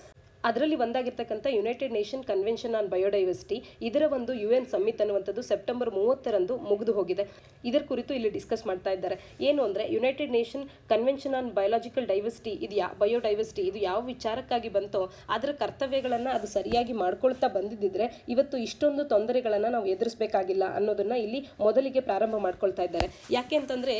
ಅದರಲ್ಲಿ ಒಂದಾಗಿರ್ತಕ್ಕಂಥ United Nation convention on biodiversity, ಇದರ ಒಂದು UN ಸಮ್ಮಿಟ್ ಅನ್ನುವಂಥದ್ದು ಸೆಪ್ಟೆಂಬರ್ 30ರಂದು ಮುಗಿದು ಹೋಗಿದೆ. ಇದರ ಕುರಿತು ಇಲ್ಲಿ ಡಿಸ್ಕಸ್ ಮಾಡ್ತಾ ಇದ್ದಾರೆ. ಏನು ಅಂದರೆ United Nation convention on biological diversity ಇದು ಬಯೋಡೈವರ್ಸಿಟಿ ಇದು ಯಾವ ವಿಚಾರಕ್ಕಾಗಿ ಬಂತೋ ಅದರ ಕರ್ತವ್ಯಗಳನ್ನು ಅದು ಸರಿಯಾಗಿ ಮಾಡ್ಕೊಳ್ತಾ ಬಂದಿದ್ದರೆ ಇವತ್ತು ಇಷ್ಟೊಂದು ತೊಂದರೆಗಳನ್ನು ನಾವು ಎದುರಿಸಬೇಕಾಗಿಲ್ಲ ಅನ್ನೋದನ್ನು ಇಲ್ಲಿ ಮೊದಲಿಗೆ ಪ್ರಾರಂಭ ಮಾಡ್ಕೊಳ್ತಾ ಇದ್ದಾರೆ. ಯಾಕೆ ಅಂತಂದರೆ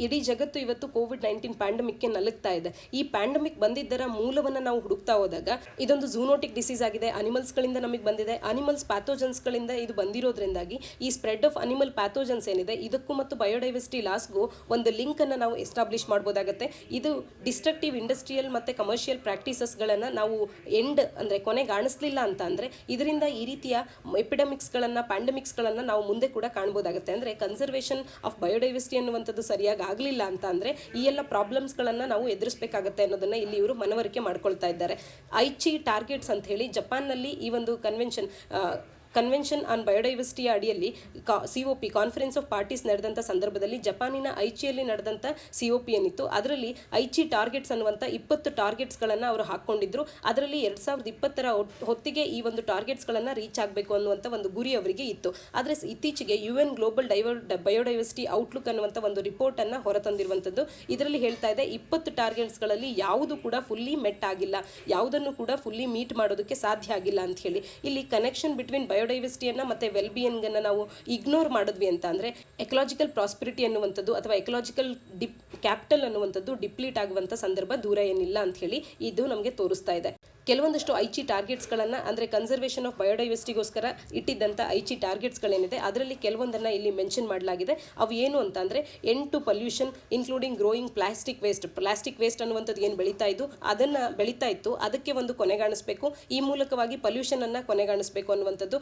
ಇಡೀ ಜಗತ್ತು ಇವತ್ತು ಕೋವಿಡ್-19 ಪ್ಯಾಂಡಮಿಕ್ಗೆ ನಲುಗ್ತಾ ಇದೆ. ಈ ಪ್ಯಾಂಡಮಿಕ್ ಬಂದಿದ್ದರ ಮೂಲವನ್ನು ನಾವು ಹುಡುಕ್ತಾ ಹೋದಾಗ ಇದೊಂದು ಝೂನೋಟಿಕ್ ಡಿಸೀಸ್ ಆಗಿದೆ, ಅನಿಮಲ್ಸ್ಗಳಿಂದ ನಮಗೆ ಬಂದಿದೆ. ಅನಿಮಲ್ಸ್ ಪ್ಯಾಥೋಜನ್ಸ್ಗಳಿಂದ ಇದು ಬಂದಿರೋದ್ರಿಂದಾಗಿ ಈ ಸ್ಪ್ರೆಡ್ ಆಫ್ ಅನಿಮಲ್ ಪ್ಯಾಥೋಜನ್ಸ್ ಏನಿದೆ ಇದಕ್ಕೂ ಮತ್ತು ಬಯೋಡೈವರ್ಸಿಟಿ ಲಾಸ್ಗೂ ಒಂದು ಲಿಂಕನ್ನು ನಾವು ಎಸ್ಟಾಬ್ಲಿಷ್ ಮಾಡ್ಬೋದಾಗುತ್ತೆ. ಇದು ಡಿಸ್ಟ್ರಕ್ಟಿವ್ ಇಂಡಸ್ಟ್ರಿಯಲ್ ಮತ್ತು ಕಮರ್ಷಿಯಲ್ ಪ್ರಾಕ್ಟೀಸಸ್ಗಳನ್ನು ನಾವು ಅಂದರೆ ಕೊನೆಗಾಣಿಸ್ಲಿಲ್ಲ ಅಂತ ಅಂದರೆ ಇದರಿಂದ ಈ ರೀತಿಯ ಎಪಿಡೆಮಿಕ್ಸ್ಗಳನ್ನು ಪ್ಯಾಂಡಮಿಕ್ಸ್ಗಳನ್ನು ನಾವು ಮುಂದೆ ಕೂಡ ಕಾಣ್ಬೋದಾಗುತ್ತೆ. ಅಂದರೆ ಕನ್ಸರ್ವೇಷನ್ ಆಫ್ ಬಯೋಡೈವರ್ಸಿಟಿ ಅನ್ನುವಂಥದ್ದು ಸರಿಯಾಗಿ ಆಗಲಿಲ್ಲ ಅಂತ ಅಂದರೆ ಈ ಎಲ್ಲ ಪ್ರಾಬ್ಲಮ್ಸ್ಗಳನ್ನು ನಾವು ಎದುರಿಸಬೇಕಾಗತ್ತೆ ಅನ್ನೋದನ್ನು ಇಲ್ಲಿ ಇವರು ಮನವರಿಕೆ ಮಾಡ್ಕೊಳ್ತಾ ಇದ್ದಾರೆ. ಐಚಿ ಟಾರ್ಗೆಟ್ಸ್ ಅಂತ ಹೇಳಿ ಜಪಾನ್ನಲ್ಲಿ ಈ ಒಂದು ಕನ್ವೆನ್ಷನ್ ಆನ್ ಬಯೋಡೈವರ್ಸಿಟಿಯ ಅಡಿಯಲ್ಲಿ COP ಕಾನ್ಫರೆನ್ಸ್ ಆಫ್ ಪಾರ್ಟೀಸ್ ನಡೆದಂಥ ಸಂದರ್ಭದಲ್ಲಿ ಜಪಾನಿನ ಐಚಿಯಲ್ಲಿ ನಡೆದಂಥ COP ಏನಿತ್ತು ಅದರಲ್ಲಿ ಐಚಿ ಟಾರ್ಗೆಟ್ಸ್ ಅನ್ನುವಂಥ 20 ಟಾರ್ಗೆಟ್ಸ್ಗಳನ್ನು ಅವರು ಹಾಕ್ಕೊಂಡಿದ್ರು. ಅದರಲ್ಲಿ 2020ರ ಹೊತ್ತಿಗೆ ಈ ಒಂದು ಟಾರ್ಗೆಟ್ಸ್ಗಳನ್ನು ರೀಚ್ ಆಗಬೇಕು ಅನ್ನುವಂಥ ಒಂದು ಗುರಿ ಅವರಿಗೆ ಇತ್ತು. ಆದರೆ ಇತ್ತೀಚೆಗೆ UN ಗ್ಲೋಬಲ್ ಬಯೋಡೈವರ್ಸಿಟಿ ಔಟ್ಲುಕ್ ಅನ್ನುವಂಥ ಒಂದು ರಿಪೋರ್ಟನ್ನು ಹೊರತಂದಿರುವಂಥದ್ದು. ಇದರಲ್ಲಿ ಹೇಳ್ತಾ ಇದೆ 20 ಟಾರ್ಗೆಟ್ಸ್ಗಳಲ್ಲಿ ಯಾವುದು ಕೂಡ ಫುಲ್ಲಿ ಮೆಟ್ ಆಗಿಲ್ಲ, ಯಾವುದನ್ನು ಕೂಡ ಫುಲ್ಲಿ ಮೀಟ್ ಮಾಡೋದಕ್ಕೆ ಸಾಧ್ಯ ಆಗಿಲ್ಲ ಅಂತ ಹೇಳಿ. ಇಲ್ಲಿ ಕನೆಕ್ಷನ್ ಬಿಟ್ವೀನ್ ಬಯೋಡೈವರ್ಸಿಟಿಯನ್ನು ಮತ್ತು ವೆಲ್ಬಿಯನ್ಗನ್ನು ನಾವು ಇಗ್ನೋರ್ ಮಾಡಿದ್ವಿ ಅಂತ ಅಂದರೆ ಎಕಲಾಜಿಕಲ್ ಪ್ರಾಸ್ಪರಿಟಿ ಅನ್ನುವಂಥದ್ದು ಅಥವಾ ಎಕಲಾಜಿಕಲ್ ಕ್ಯಾಪಿಟಲ್ ಅನ್ನುವಂಥದ್ದು ಡಿಪ್ಲೀಟ್ ಆಗುವಂಥ ಸಂದರ್ಭ ದೂರ ಏನಿಲ್ಲ ಅಂತ ಹೇಳಿ ಇದು ನಮಗೆ ತೋರಿಸ್ತಾ ಇದೆ. ಕೆಲವೊಂದಷ್ಟು ಐಚಿ ಟಾರ್ಗೆಟ್ಸ್ಗಳನ್ನು ಅಂದರೆ ಕನ್ಸರ್ವೇಷನ್ ಆಫ್ ಬಯೋಡೈವರ್ಸಿಟಿಗೋಸ್ಕರ ಇಟ್ಟಿದ್ದಂಥ ಐಚಿ ಟಾರ್ಗೆಟ್ಸ್ಗಳೇನಿದೆ ಅದರಲ್ಲಿ ಕೆಲವೊಂದನ್ನು ಇಲ್ಲಿ ಮೆನ್ಷನ್ ಮಾಡಲಾಗಿದೆ. ಅವು ಏನು ಅಂತ ಅಂದರೆ end to pollution including growing plastic waste ಅನ್ನುವಂಥದ್ದು ಏನು ಬೆಳೀತಾ ಇತ್ತು ಅದಕ್ಕೆ ಒಂದು ಕೊನೆಗಾಣಿಸಬೇಕು. ಈ ಮೂಲಕವಾಗಿ ಪೊಲ್ಯೂಷನನ್ನು ಕೊನೆಗಾಣಿಸಬೇಕು ಅನ್ನುವಂಥದ್ದು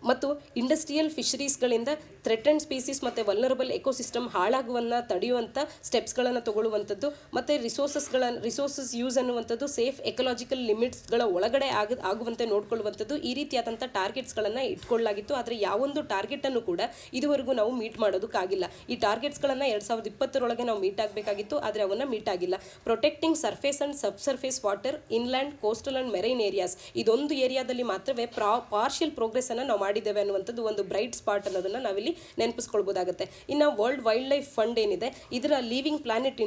ಮತ್ತು ಇಂಡಸ್ಟ್ರಿಯಲ್ ಫಿಶರೀಸ್ಗಳಿಂದ ಥ್ರೆಟನ್ಡ್ ಸ್ಪೀಸೀಸ್ ಮತ್ತು ವಲ್ನರಬಲ್ ಎಕೋಸಿಸ್ಟಮ್ ಹಾಳಾಗುವನ್ನು ತಡೆಯುವಂಥ ಸ್ಟೆಪ್ಸ್ಗಳನ್ನು ತಗೊಳ್ಳುವಂಥದ್ದು ಮತ್ತು ರಿಸೋರ್ಸಸ್ ಯೂಸ್ ಅನ್ನುವಂಥದ್ದು ಸೇಫ್ ಎಕಲಾಜಿಕಲ್ ಲಿಮಿಟ್ಸ್ಗಳ ಒಳಗಡೆ ಆಗುವಂತೆ ನೋಡ್ಕೊಳ್ಳುವಂಥದ್ದು ಈ ರೀತಿಯಾದಂಥ ಟಾರ್ಗೆಟ್ಸ್ಗಳನ್ನು ಇಟ್ಕೊಳ್ಳಲಾಗಿತ್ತು. ಆದರೆ ಯಾವೊಂದು ಟಾರ್ಗೆಟನ್ನು ಕೂಡ ಇದುವರೆಗೂ ನಾವು ಮೀಟ್ ಮಾಡೋದಕ್ಕಾಗಿಲ್ಲ. ಈ ಟಾರ್ಗೆಟ್ಸ್ಗಳನ್ನು 2020ರೊಳಗೆ ನಾವು ಮೀಟ್ ಆಗಬೇಕಾಗಿತ್ತು, ಆದರೆ ಅವನ್ನು ಮೀಟ್ ಆಗಿಲ್ಲ. Protecting surface and subsurface water, inland, coastal and marine areas ಇದೊಂದು ಏರಿಯಾದಲ್ಲಿ ಮಾತ್ರವೇ ಪಾರ್ಷಿಯಲ್ ಪ್ರೋಗ್ರೆಸ್ಸನ್ನು ನಾವು ಮಾಡಿದ್ದೇವೆ ಅನ್ನುವಂಥದ್ದು ಒಂದು ಬ್ರೈಟ್ ಸ್ಪಾಟ್ ಅನ್ನೋದನ್ನು ನಾವಿಲ್ಲಿ ನೆನಪಿಸ್ಕೊಳ್ಬೋದಾಗುತ್ತೆ. ಇನ್ನು ವರ್ಲ್ಡ್ ವೈಲ್ಡ್ ಲೈಫ್ ಫಂಡ್ ಏನಿದೆ ಇದರ ಲಿವಿಂಗ್ ಪ್ಲಾನೆಟ್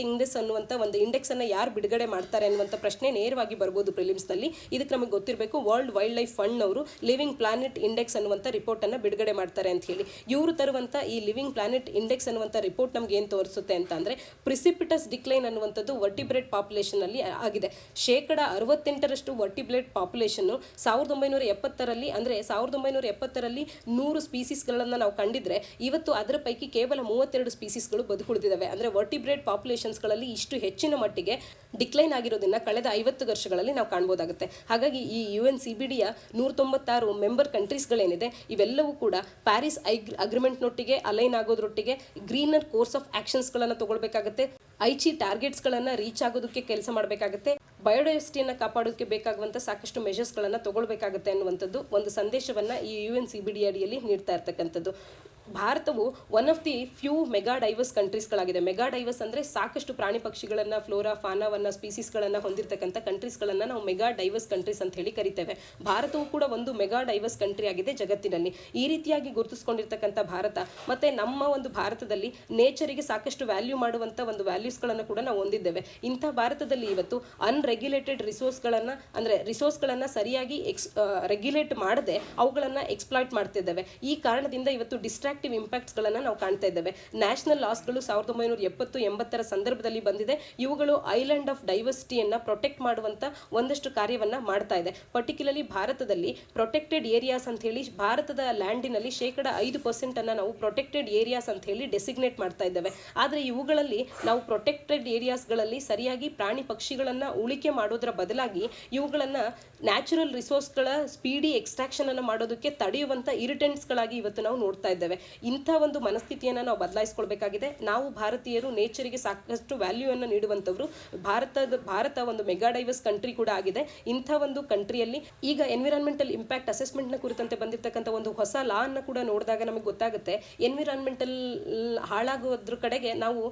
ಇಂಡೆಕ್ಸ್ ಅನ್ನುವಂಥ ಒಂದು ಇಂಡೆಕ್ಸನ್ನು ಯಾರು ಬಿಡುಗಡೆ ಮಾಡ್ತಾರೆ ಅನ್ನುವಂಥ ಪ್ರಶ್ನೆ ನೇರವಾಗಿ ಬರ್ಬೋದು ಪ್ರಿಲಿಮ್ಸ್ನಲ್ಲಿ. ಇದಕ್ಕೆ ನಮಗೆ ಗೊತ್ತಿರಬೇಕು ವರ್ಲ್ಡ್ ವೈಲ್ಡ್ ಲೈಫ್ ಫಂಡ್ನವರು ಲಿವಿಂಗ್ ಪ್ಲಾನೆಟ್ ಇಂಡೆಕ್ಸ್ ಅನ್ನುವಂಥ ರಿಪೋರ್ಟನ್ನು ಬಿಡುಗಡೆ ಮಾಡ್ತಾರೆ ಅಂತ ಹೇಳಿ. ಇವರು ತರುವಂಥ ಈ ಲಿವಿಂಗ್ ಪ್ಲಾನೆಟ್ ಇಂಡೆಕ್ಸ್ ಅನ್ನುವಂಥ ರಿಪೋರ್ಟ್ ನಮ್ಗೆ ಏನು ತೋರಿಸುತ್ತೆ ಅಂತ ಅಂದರೆ ಪ್ರಿಸಿಪಿಟಸ್ ಡಿಕ್ಲೈನ್ ಅನ್ನುವಂಥದ್ದು ವರ್ಟಿಬ್ರೇಟ್ ಪಾಪ್ಯುಲೇಷನಲ್ಲಿ ಆಗಿದೆ. 68% ವರ್ಟಿಬ್ರೇಟ್ ಪಾಪ್ಯುಲೇಷನ್ನು 1970ರಲ್ಲಿ ಅಂದರೆ 1970ರಲ್ಲಿ 100 ಸ್ಪೀಸೀಸ್ಗಳನ್ನು ನಾವು ಕಂಡಿದ್ರೆ ಇವತ್ತು ಅದರ ಪೈಕಿ ಕೇವಲ 32 ಸ್ಪೀಸೀಸ್ಗಳು ಬದುಕುಳಿದಿದ್ದಾವೆ. ಅಂದರೆ ವರ್ಟಿಬ್ರೇಟ್ ಪಾಪ್ಯುಲೇಷನ್ಸ್ಗಳಲ್ಲಿ ಇಷ್ಟು ಹೆಚ್ಚಿನ ಮಟ್ಟಿಗೆ ಡಿಕ್ಲೈನ್ ಆಗಿರೋದನ್ನು ಕಳೆದ 50 ವರ್ಷಗಳಲ್ಲಿ ನಾವು ಕಾಣ್ಬೋದಾಗುತ್ತೆ. ಹಾಗಾಗಿ ಈ UNCBDಯ 196 ಮೆಂಬರ್ ಕಂಟ್ರೀಸ್ಗಳೇನಿದೆ ಇವೆಲ್ಲವೂ ಕೂಡ ಪ್ಯಾರಿಸ್ ಅಗ್ರಿಮೆಂಟ್ನೊಟ್ಟಿಗೆ ಅಲೈನ್ ಆಗೋದ್ರೊಟ್ಟಿಗೆ ಗ್ರೀನರ್ ಕೋರ್ಸ್ ಆಫ್ ಆ್ಯಕ್ಷನ್ಸ್ಗಳನ್ನು ತಗೊಳ್ಬೇಕಾಗುತ್ತೆ. ಐಚಿ ಟಾರ್ಗೆಟ್ಸ್ಗಳನ್ನು ರೀಚ್ ಆಗೋದಕ್ಕೆ ಕೆಲಸ ಮಾಡಬೇಕಾಗುತ್ತೆ. ಬಯೋಡೈವರ್ಸಿಟಿಯನ್ನು ಕಾಪಾಡೋದಕ್ಕೆ ಬೇಕಾಗುವಂಥ ಸಾಕಷ್ಟು ಮೆಷರ್ಸ್ಗಳನ್ನು ತಗೊಳ್ಬೇಕಾಗುತ್ತೆ ಅನ್ನುವಂಥದ್ದು ಒಂದು ಸಂದೇಶವನ್ನು ಈ UNCBD ಅಡಿಯಲ್ಲಿ ನೀಡ್ತಾ ಇರ್ತಕ್ಕಂಥದ್ದು. ಭಾರತವು one of the few mega diverse ಕಂಟ್ರೀಸ್ಗಳಾಗಿದೆ. ಮೆಗಾ ಡೈವರ್ಸ್ ಅಂದರೆ ಸಾಕಷ್ಟು ಪ್ರಾಣಿ ಪಕ್ಷಿಗಳನ್ನು, ಫ್ಲೋರಾ ಫಾನಾವನ್ನು, ಸ್ಪೀಸೀಸ್ಗಳನ್ನು ಹೊಂದಿರತಕ್ಕಂಥ ಕಂಟ್ರೀಸ್ಗಳನ್ನು ನಾವು ಮೆಗಾ ಡೈವರ್ಸ್ ಕಂಟ್ರೀಸ್ ಅಂತ ಹೇಳಿ ಕರಿತೇವೆ. ಭಾರತವು ಕೂಡ ಒಂದು ಮೆಗಾ ಡೈವರ್ಸ್ ಕಂಟ್ರಿ ಆಗಿದೆ ಜಗತ್ತಿನಲ್ಲಿ. ಈ ರೀತಿಯಾಗಿ ಗುರುತಿಸ್ಕೊಂಡಿರ್ತಕ್ಕಂಥ ಭಾರತ ಮತ್ತು ನಮ್ಮ ಒಂದು ಭಾರತದಲ್ಲಿ ನೇಚರಿಗೆ ಸಾಕಷ್ಟು ವ್ಯಾಲ್ಯೂ ಮಾಡುವಂಥ ಒಂದು ವ್ಯಾಲ್ಯೂಸ್ಗಳನ್ನು ಕೂಡ ನಾವು ಹೊಂದಿದ್ದೇವೆ. ಇಂಥ ಭಾರತದಲ್ಲಿ ಇವತ್ತು ಅನ್ರೆಗ್ಯುಲೇಟೆಡ್ ರಿಸೋರ್ಸ್ಗಳನ್ನು ಸರಿಯಾಗಿ ರೆಗ್ಯುಲೇಟ್ ಮಾಡದೆ ಅವುಗಳನ್ನು ಎಕ್ಸ್ಪ್ಲಾಯ್ಟ್ ಮಾಡ್ತಿದ್ದೇವೆ. ಈ ಕಾರಣದಿಂದ ಇವತ್ತು ಡಿಸ್ಟ್ರಾಕ್ಟಿವ್ ಇಂಪ್ಯಾಕ್ಟ್ಸ್ಗಳನ್ನು ನಾವು ಕಾಣ್ತಾ ಇದ್ದೇವೆ. ನ್ಯಾಷನಲ್ ಲಾಸ್ಗಳು 1970-80 ಸಂದರ್ಭದಲ್ಲಿ ಬಂದಿದೆ. ಇವುಗಳು ಐಲ್ಯಾಂಡ್ ಆಫ್ ಡೈವರ್ಸಿಟಿಯನ್ನು ಪ್ರೊಟೆಕ್ಟ್ ಮಾಡುವಂಥ ಒಂದಷ್ಟು ಕಾರ್ಯವನ್ನು ಮಾಡ್ತಾ ಇದೆ. ಪರ್ಟಿಕ್ಯುಲರ್ಲಿ ಭಾರತದಲ್ಲಿ ಪ್ರೊಟೆಕ್ಟೆಡ್ ಏರಿಯಾಸ್ ಅಂತ ಹೇಳಿ ಭಾರತದ ಲ್ಯಾಂಡಿನಲ್ಲಿ 5% ನಾವು ಪ್ರೊಟೆಕ್ಟೆಡ್ ಏರಿಯಾಸ್ ಅಂತ ಹೇಳಿ ಡೆಸಿಗ್ನೇಟ್ ಮಾಡ್ತಾ ಇದ್ದೇವೆ. ಆದರೆ ಇವುಗಳಲ್ಲಿ ನಾವು ಪ್ರೊಟೆಕ್ಟೆಡ್ ಏರಿಯಾಸ್ಗಳಲ್ಲಿ ಸರಿಯಾಗಿ ಪ್ರಾಣಿ ಪಕ್ಷಿಗಳನ್ನು ಉಳಿಕೆ ಮಾಡೋದರ ಬದಲಾಗಿ ಇವುಗಳನ್ನು ನ್ಯಾಚುರಲ್ ರಿಸೋರ್ಸ್ಗಳ ಸ್ಪೀಡಿ ಎಕ್ಸ್ಟ್ರಾಕ್ಷನ್ ಅನ್ನು ಮಾಡೋದಕ್ಕೆ ತಡೆಯುವಂಥ ಇರಿಟೆಂಟ್ಸ್ಗಳಾಗಿ ಇವತ್ತು ನಾವು ನೋಡ್ತಾ ಇದ್ದೇವೆ. ಇಂಥ ಒಂದು ಮನಸ್ಥಿತಿಯನ್ನು ನಾವು ಬದಲಾಯಿಸ್ಕೊಳ್ಬೇಕಾಗಿದೆ. ನಾವು ಭಾರತೀಯರು ನೇಚರಿಗೆ ಸಾಕಷ್ಟು ವ್ಯಾಲ್ಯೂವನ್ನು ನೀಡುವಂಥವ್ರು. ಭಾರತ ಒಂದು ಮೆಗಾ ಡೈವರ್ಸ್ ಕಂಟ್ರಿ ಕೂಡ ಆಗಿದೆ. ಇಂಥ ಒಂದು ಕಂಟ್ರಿಯಲ್ಲಿ ಈಗ ಎನ್ವಿರಾನ್ಮೆಂಟಲ್ ಇಂಪ್ಯಾಕ್ಟ್ ಅಸೆಸ್ಮೆಂಟ್ನ ಕುರಿತಂತೆ ಬಂದಿರತಕ್ಕಂಥ ಒಂದು ಹೊಸ ಲಾ ಅನ್ನು ಕೂಡ ನೋಡಿದಾಗ ನಮಗೆ ಗೊತ್ತಾಗುತ್ತೆ ಎನ್ವಿರಾನ್ಮೆಂಟಲ್ ಹಾಳಾಗೋದ್ರ ಕಡೆಗೆ ನಾವು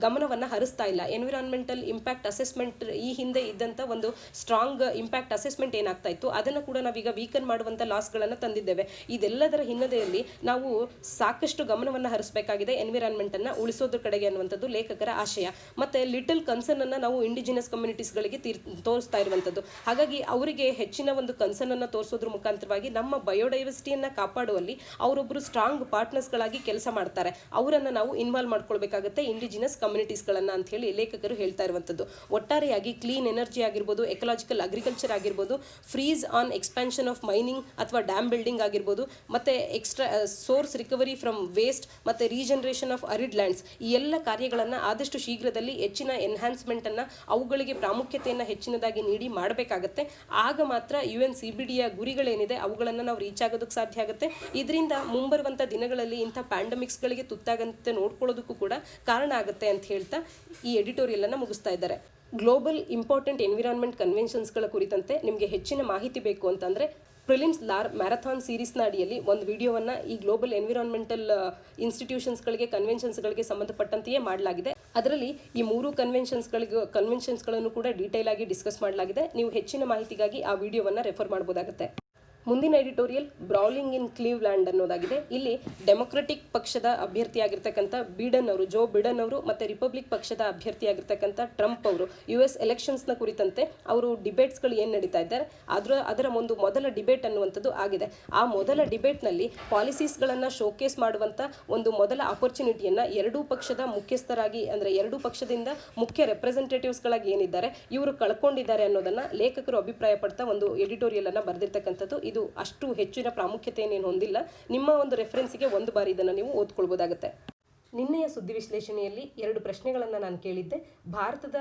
ಗಮನವನ್ನು ಹರಿಸ್ತಾ ಇಲ್ಲ. ಎನ್ವಿರಾನ್ಮೆಂಟಲ್ ಇಂಪ್ಯಾಕ್ಟ್ ಅಸೆಸ್ಮೆಂಟ್ ಈ ಹಿಂದೆ ಇದ್ದಂಥ ಒಂದು ಸ್ಟ್ರಾಂಗ್ ಇಂಪ್ಯಾಕ್ಟ್ ಅಸೆಸ್ಮೆಂಟ್ ಏನಾಗ್ತಾ ಇತ್ತು ಅದನ್ನು ಕೂಡ ನಾವೀಗ ವೀಕನ್ ಮಾಡುವಂಥ ಲಾಸ್ಗಳನ್ನು ತಂದಿದ್ದೇವೆ. ಇದೆಲ್ಲದರ ಹಿನ್ನೆಲೆಯಲ್ಲಿ ನಾವು ಸಾಕಷ್ಟು ಗಮನವನ್ನು ಹರಿಸಬೇಕಾಗಿದೆ ಎನ್ವಿರಾನ್ಮೆಂಟನ್ನು ಉಳಿಸೋದ್ರ ಕಡೆಗೆ ಅನ್ನುವಂಥದ್ದು ಲೇಖಕರ ಆಶಯ. ಮತ್ತು ಲಿಟಲ್ ಕನ್ಸರ್ನನ್ನು ನಾವು ಇಂಡಿಜಿನಸ್ ಕಮ್ಯುನಿಟೀಸ್ಗಳಿಗೆ ತೋರಿಸ್ತಾ ಇರುವಂಥದ್ದು. ಹಾಗಾಗಿ ಅವರಿಗೆ ಹೆಚ್ಚಿನ ಒಂದು ಕನ್ಸರ್ನನ್ನು ತೋರಿಸೋದ್ರ ಮುಖಾಂತರವಾಗಿ ನಮ್ಮ ಬಯೋಡೈವರ್ಸಿಟಿಯನ್ನು ಕಾಪಾಡುವಲ್ಲಿ ಅವರೊಬ್ಬರು ಸ್ಟ್ರಾಂಗ್ ಪಾರ್ಟ್ನರ್ಸ್ಗಳಾಗಿ ಕೆಲಸ ಮಾಡ್ತಾರೆ. ಅವರನ್ನು ನಾವು ಇನ್ವಾಲ್ವ್ ಮಾಡ್ಕೊಳ್ಬೇಕಾಗುತ್ತೆ ಇಂಡಿಜಿನಸ್ ಕಮ್ಯುನಿಟೀಸ್ಗಳನ್ನು ಅಂತ ಹೇಳಿ ಲೇಖಕರು ಹೇಳ್ತಾ ಇರುವಂಥದ್ದು. ಒಟ್ಟಾರೆಯಾಗಿ ಕ್ಲೀನ್ ಎನರ್ಜಿ ಆಗಿರ್ಬೋದು, ಎಕಲಾಜಿಕಲ್ ಅಗ್ರಿಕಲ್ಚರ್ ಆಗಿರ್ಬೋದು, freeze on expansion of mining ಅಥವಾ ಡ್ಯಾಮ್ ಬಿಲ್ಡಿಂಗ್ ಆಗಿರ್ಬೋದು, ಮತ್ತು ಸೋರ್ಸ್ ರಿಕವರಿ ಫ್ರಮ್ ವೇಸ್ಟ್ ಮತ್ತು ರೀಜನರೇಷನ್ ಆಫ್ ಅರಿಡ್ ಲ್ಯಾಂಡ್ಸ್, ಈ ಎಲ್ಲ ಕಾರ್ಯಗಳನ್ನು ಆದಷ್ಟು ಶೀಘ್ರದಲ್ಲಿ ಹೆಚ್ಚಿನ ಎನ್ಹಾನ್ಸ್ಮೆಂಟನ್ನು ಅವುಗಳಿಗೆ ಪ್ರಾಮುಖ್ಯತೆಯನ್ನು ಹೆಚ್ಚಿನದಾಗಿ ನೀಡಿ ಮಾಡಬೇಕಾಗತ್ತೆ. ಆಗ ಮಾತ್ರ UNCBDಯ ಗುರಿಗಳೇನಿದೆ ಅವುಗಳನ್ನು ನಾವು ರೀಚ್ ಆಗೋದಕ್ಕೆ ಸಾಧ್ಯ ಆಗುತ್ತೆ. ಇದರಿಂದ ಮುಂಬರುವಂಥ ದಿನಗಳಲ್ಲಿ ಇಂಥ ಪ್ಯಾಂಡಮಿಕ್ಸ್ಗಳಿಗೆ ತುತ್ತಾಗಂತೆ ನೋಡ್ಕೊಳ್ಳೋದಕ್ಕೂ ಕೂಡ ಕಾರಣ ಆಗುತ್ತೆ ಅಂತ ಹೇಳ್ತಾ ಈ ಎಡಿಟೋರಿಯಲನ್ನು ಮುಗಿಸ್ತಾ ಇದ್ದಾರೆ. ಗ್ಲೋಬಲ್ ಇಂಪಾರ್ಟೆಂಟ್ ಎನ್ವಿರಾನ್ಮೆಂಟ್ ಕನ್ವೆನ್ಷನ್ಸ್ಗಳ ಕುರಿತಂತೆ ನಿಮಗೆ ಹೆಚ್ಚಿನ ಮಾಹಿತಿ ಬೇಕು ಅಂತಂದರೆ ಪ್ರಿಲಿಮ್ಸ್ ಮ್ಯಾರಥಾನ್ ಸೀರೀಸ್ನ ಅಡಿಯಲ್ಲಿ ಒಂದು ವಿಡಿಯೋವನ್ನು ಈ ಗ್ಲೋಬಲ್ ಎನ್ವಿರಾನ್ಮೆಂಟಲ್ ಇನ್ಸ್ಟಿಟ್ಯೂಷನ್ಸ್ಗಳಿಗೆ ಕನ್ವೆನ್ಷನ್ಸ್ಗಳಿಗೆ ಸಂಬಂಧಪಟ್ಟಂತೆಯೇ ಮಾಡಲಾಗಿದೆ. ಅದರಲ್ಲಿ ಈ 3 ಕನ್ವೆನ್ಷನ್ಸ್ಗಳನ್ನು ಕೂಡ ಡೀಟೇಲ್ ಆಗಿ ಡಿಸ್ಕಸ್ ಮಾಡಲಾಗಿದೆ. ನೀವು ಹೆಚ್ಚಿನ ಮಾಹಿತಿಗಾಗಿ ಆ ವಿಡಿಯೋವನ್ನು ರೆಫರ್ ಮಾಡಬಹುದಾಗುತ್ತೆ. ಮುಂದಿನ ಎಡಿಟೋರಿಯಲ್ ಬ್ರೌಲಿಂಗ್ ಇನ್ ಕ್ಲೀವ್ಲ್ಯಾಂಡ್ ಅನ್ನೋದಾಗಿದೆ. ಇಲ್ಲಿ ಡೆಮೊಕ್ರೆಟಿಕ್ ಪಕ್ಷದ ಅಭ್ಯರ್ಥಿಯಾಗಿರ್ತಕ್ಕಂಥ ಜೋ ಬಿಡನ್ ಅವರು ಮತ್ತು ರಿಪಬ್ಲಿಕ್ ಪಕ್ಷದ ಅಭ್ಯರ್ಥಿಯಾಗಿರ್ತಕ್ಕಂಥ ಟ್ರಂಪ್ ಅವರು US ಎಲೆಕ್ಷನ್ಸ್ನ ಕುರಿತಂತೆ ಅವರು ಡಿಬೇಟ್ಸ್ಗಳು ಏನು ನಡೀತಾ ಇದ್ದಾರೆ ಅದರ ಒಂದು ಮೊದಲ ಡಿಬೇಟ್ ಅನ್ನುವಂಥದ್ದು ಆಗಿದೆ. ಆ ಮೊದಲ ಡಿಬೇಟ್ನಲ್ಲಿ ಪಾಲಿಸೀಸ್ಗಳನ್ನು ಶೋಕೇಸ್ ಮಾಡುವಂಥ ಒಂದು ಮೊದಲ ಆಪರ್ಚುನಿಟಿಯನ್ನು ಎರಡೂ ಪಕ್ಷದ ಮುಖ್ಯಸ್ಥರಾಗಿ ಅಂದರೆ ಎರಡೂ ಪಕ್ಷದಿಂದ ಮುಖ್ಯ ರೆಪ್ರೆಸೆಂಟೇಟಿವ್ಸ್ಗಳಾಗಿ ಏನಿದ್ದಾರೆ ಇವರು ಕಳ್ಕೊಂಡಿದ್ದಾರೆ ಅನ್ನೋದನ್ನು ಲೇಖಕರು ಅಭಿಪ್ರಾಯ ಪಡ್ತಾ ಒಂದು ಎಡಿಟೋರಿಯಲನ್ನು ಬರೆದಿರ್ತಕ್ಕಂಥದ್ದು. ಇದು ಅಷ್ಟು ಹೆಚ್ಚಿನ ಪ್ರಾಮುಖ್ಯತೆಯನ್ನೇನು ಹೊಂದಿಲ್ಲ. ನಿಮ್ಮ ಒಂದು ರೆಫರೆನ್ಸಿಗೆ ಒಂದು ಬಾರಿ ಇದನ್ನು ನೀವು ಓದ್ಕೊಳ್ಬೋದಾಗುತ್ತೆ. ನಿನ್ನೆಯ ಸುದ್ದಿ ವಿಶ್ಲೇಷಣೆಯಲ್ಲಿ 2 ಪ್ರಶ್ನೆಗಳನ್ನು ನಾನು ಕೇಳಿದ್ದೆ. ಭಾರತದ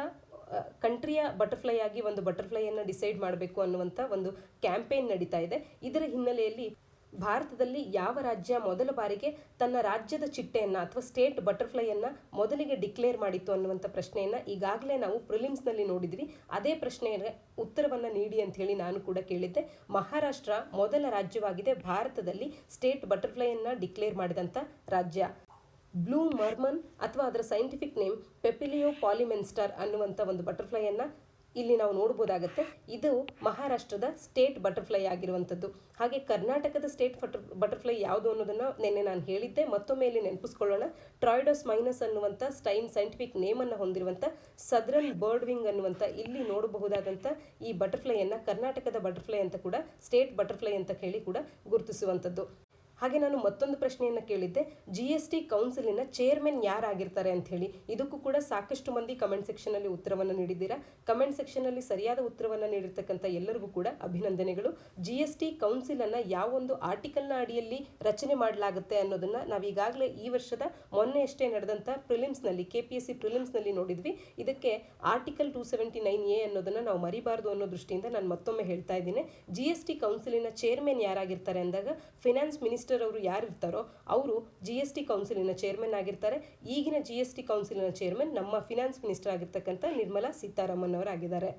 ಕಂಟ್ರಿಯ ಬಟರ್ಫ್ಲೈ ಆಗಿ ಒಂದು ಬಟರ್ಫ್ಲೈಯನ್ನು ಡಿಸೈಡ್ ಮಾಡಬೇಕು ಅನ್ನುವಂಥ ಒಂದು ಕ್ಯಾಂಪೇನ್ ನಡೀತಾ ಇದೆ. ಇದರ ಹಿನ್ನೆಲೆಯಲ್ಲಿ ಭಾರತದಲ್ಲಿ ಯಾವ ರಾಜ್ಯ ಮೊದಲ ಬಾರಿಗೆ ತನ್ನ ರಾಜ್ಯದ ಚಿಟ್ಟೆಯನ್ನು ಅಥವಾ ಸ್ಟೇಟ್ ಬಟರ್ಫ್ಲೈಯನ್ನು ಮೊದಲಿಗೆ ಡಿಕ್ಲೇರ್ ಮಾಡಿತ್ತು ಅನ್ನುವಂಥ ಪ್ರಶ್ನೆಯನ್ನು ಈಗಾಗಲೇ ನಾವು ಪ್ರಿಲಿಮ್ಸ್ನಲ್ಲಿ ನೋಡಿದ್ವಿ. ಅದೇ ಪ್ರಶ್ನೆಯ ಉತ್ತರವನ್ನು ನೀಡಿ ಅಂತ ಹೇಳಿ ನಾನು ಕೂಡ ಕೇಳಿದ್ದೆ. ಮಹಾರಾಷ್ಟ್ರ ಮೊದಲ ರಾಜ್ಯವಾಗಿದೆ ಭಾರತದಲ್ಲಿ ಸ್ಟೇಟ್ ಬಟರ್ಫ್ಲೈಯನ್ನು ಡಿಕ್ಲೇರ್ ಮಾಡಿದಂಥ ರಾಜ್ಯ. ಬ್ಲೂ ಮರ್ಮನ್ ಅಥವಾ ಅದರ ಸೈಂಟಿಫಿಕ್ ನೇಮ್ ಪೆಪಿಲಿಯೋ ಪಾಲಿಮೆನ್ಸ್ಟರ್ ಅನ್ನುವಂಥ ಒಂದು ಬಟರ್ಫ್ಲೈಯನ್ನು ಇಲ್ಲಿ ನಾವು ನೋಡ್ಬೋದಾಗತ್ತೆ. ಇದು ಮಹಾರಾಷ್ಟ್ರದ ಸ್ಟೇಟ್ ಬಟರ್ಫ್ಲೈ ಆಗಿರುವಂಥದ್ದು. ಹಾಗೆ ಕರ್ನಾಟಕದ ಸ್ಟೇಟ್ ಬಟರ್ಫ್ಲೈ ಯಾವುದು ಅನ್ನೋದನ್ನು ನಿನ್ನೆ ನಾನು ಹೇಳಿದ್ದೆ. ಮತ್ತೊಮ್ಮೆ ಇಲ್ಲಿ ನೆನಪಿಸ್ಕೊಳ್ಳೋಣ. ಟ್ರಾಯ್ಡಸ್ ಮೈನಸ್ ಅನ್ನುವಂಥ ಸೈಂಟಿಫಿಕ್ ನೇಮನ್ನು ಹೊಂದಿರುವಂಥ ಸದರನ್ ಬರ್ಡ್ ವಿಂಗ್ ಅನ್ನುವಂಥ ಇಲ್ಲಿ ನೋಡಬಹುದಾದಂಥ ಈ ಬಟರ್ಫ್ಲೈಯನ್ನು ಕರ್ನಾಟಕದ ಬಟರ್ಫ್ಲೈ ಅಂತ ಕೂಡ ಸ್ಟೇಟ್ ಬಟರ್ಫ್ಲೈ ಅಂತ ಹೇಳಿ ಕೂಡ ಗುರುತಿಸುವಂಥದ್ದು. ಹಾಗೆ ನಾನು ಮತ್ತೊಂದು ಪ್ರಶ್ನೆಯನ್ನು ಕೇಳಿದ್ದೆ, GST ಕೌನ್ಸಿಲಿನ ಚೇರ್ಮನ್ ಯಾರಾಗಿರ್ತಾರೆ ಅಂತ ಹೇಳಿ. ಇದಕ್ಕೂ ಕೂಡ ಸಾಕಷ್ಟು ಮಂದಿ ಕಮೆಂಟ್ ಸೆಕ್ಷನಲ್ಲಿ ಉತ್ತರವನ್ನು ನೀಡಿದ್ದೀರಾ. ಕಮೆಂಟ್ ಸೆಕ್ಷನಲ್ಲಿ ಸರಿಯಾದ ಉತ್ತರವನ್ನು ನೀಡಿರ್ತಕ್ಕಂಥ ಎಲ್ಲರಿಗೂ ಕೂಡ ಅಭಿನಂದನೆಗಳು. GST ಕೌನ್ಸಿಲನ್ನು ಯಾವೊಂದು ಆರ್ಟಿಕಲ್ನ ಅಡಿಯಲ್ಲಿ ರಚನೆ ಮಾಡಲಾಗುತ್ತೆ ಅನ್ನೋದನ್ನು ನಾವೀಗಾಗಲೇ ಈ ವರ್ಷದ ಮೊನ್ನೆಯಷ್ಟೇ ನಡೆದಂಥ ಪ್ರಿಲಿಮ್ಸ್ನಲ್ಲಿ KPSC ಪ್ರಿಲಿಮ್ಸ್ನಲ್ಲಿ ನೋಡಿದ್ವಿ. ಇದಕ್ಕೆ ಆರ್ಟಿಕಲ್ 279A ಅನ್ನೋದನ್ನು ನಾವು ಮರಿಬಾರ್ದು ಅನ್ನೋ ದೃಷ್ಟಿಯಿಂದ ನಾನು ಮತ್ತೊಮ್ಮೆ ಹೇಳ್ತಾ ಇದ್ದೀನಿ. GST ಕೌನ್ಸಿಲಿನ ಚೇರ್ಮನ್ ಯಾರಾಗಿರ್ತಾರೆ ಅಂದಾಗ ಫಿನಾನ್ಸ್ ಮಿನಿಸ್ಟರ್ ಅವರು ಯಾರಿರ್ತಾರೋ ಅವರು GST ಕೌನ್ಸಿಲಿನ ಚೇರ್ಮನ್ ಆಗಿರ್ತಾರೆ. ಈಗಿನ GST ಕೌನ್ಸಿಲಿನ ಚೇರ್ಮನ್ ನಮ್ಮ ಫಿನಾನ್ಸ್ ಮಿನಿಸ್ಟರ್ ಆಗಿರ್ತಕ್ಕಂಥ ನಿರ್ಮಲಾ ಸೀತಾರಾಮನ್ ಅವರಾಗಿದ್ದಾರೆ.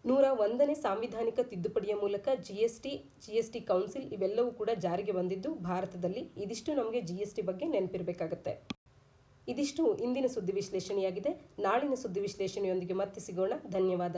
101ನೇ ಸಾಂವಿಧಾನಿಕ ತಿದ್ದುಪಡಿಯ ಮೂಲಕ ಜಿಎಸ್ಟಿ ಕೌನ್ಸಿಲ್ ಇವೆಲ್ಲವೂ ಕೂಡ ಜಾರಿಗೆ ಬಂದಿದ್ದು ಭಾರತದಲ್ಲಿ. ಇದಿಷ್ಟು ನಮಗೆ ಜಿಎಸ್ಟಿ ಬಗ್ಗೆ ನೆನಪಿರಬೇಕಾಗತ್ತೆ. ಇದಿಷ್ಟು ಇಂದಿನ ಸುದ್ದಿ ವಿಶ್ಲೇಷಣೆಯಾಗಿದೆ. ನಾಳಿನ ಸುದ್ದಿ ವಿಶ್ಲೇಷಣೆಯೊಂದಿಗೆ ಮತ್ತೆ ಸಿಗೋಣ. ಧನ್ಯವಾದ.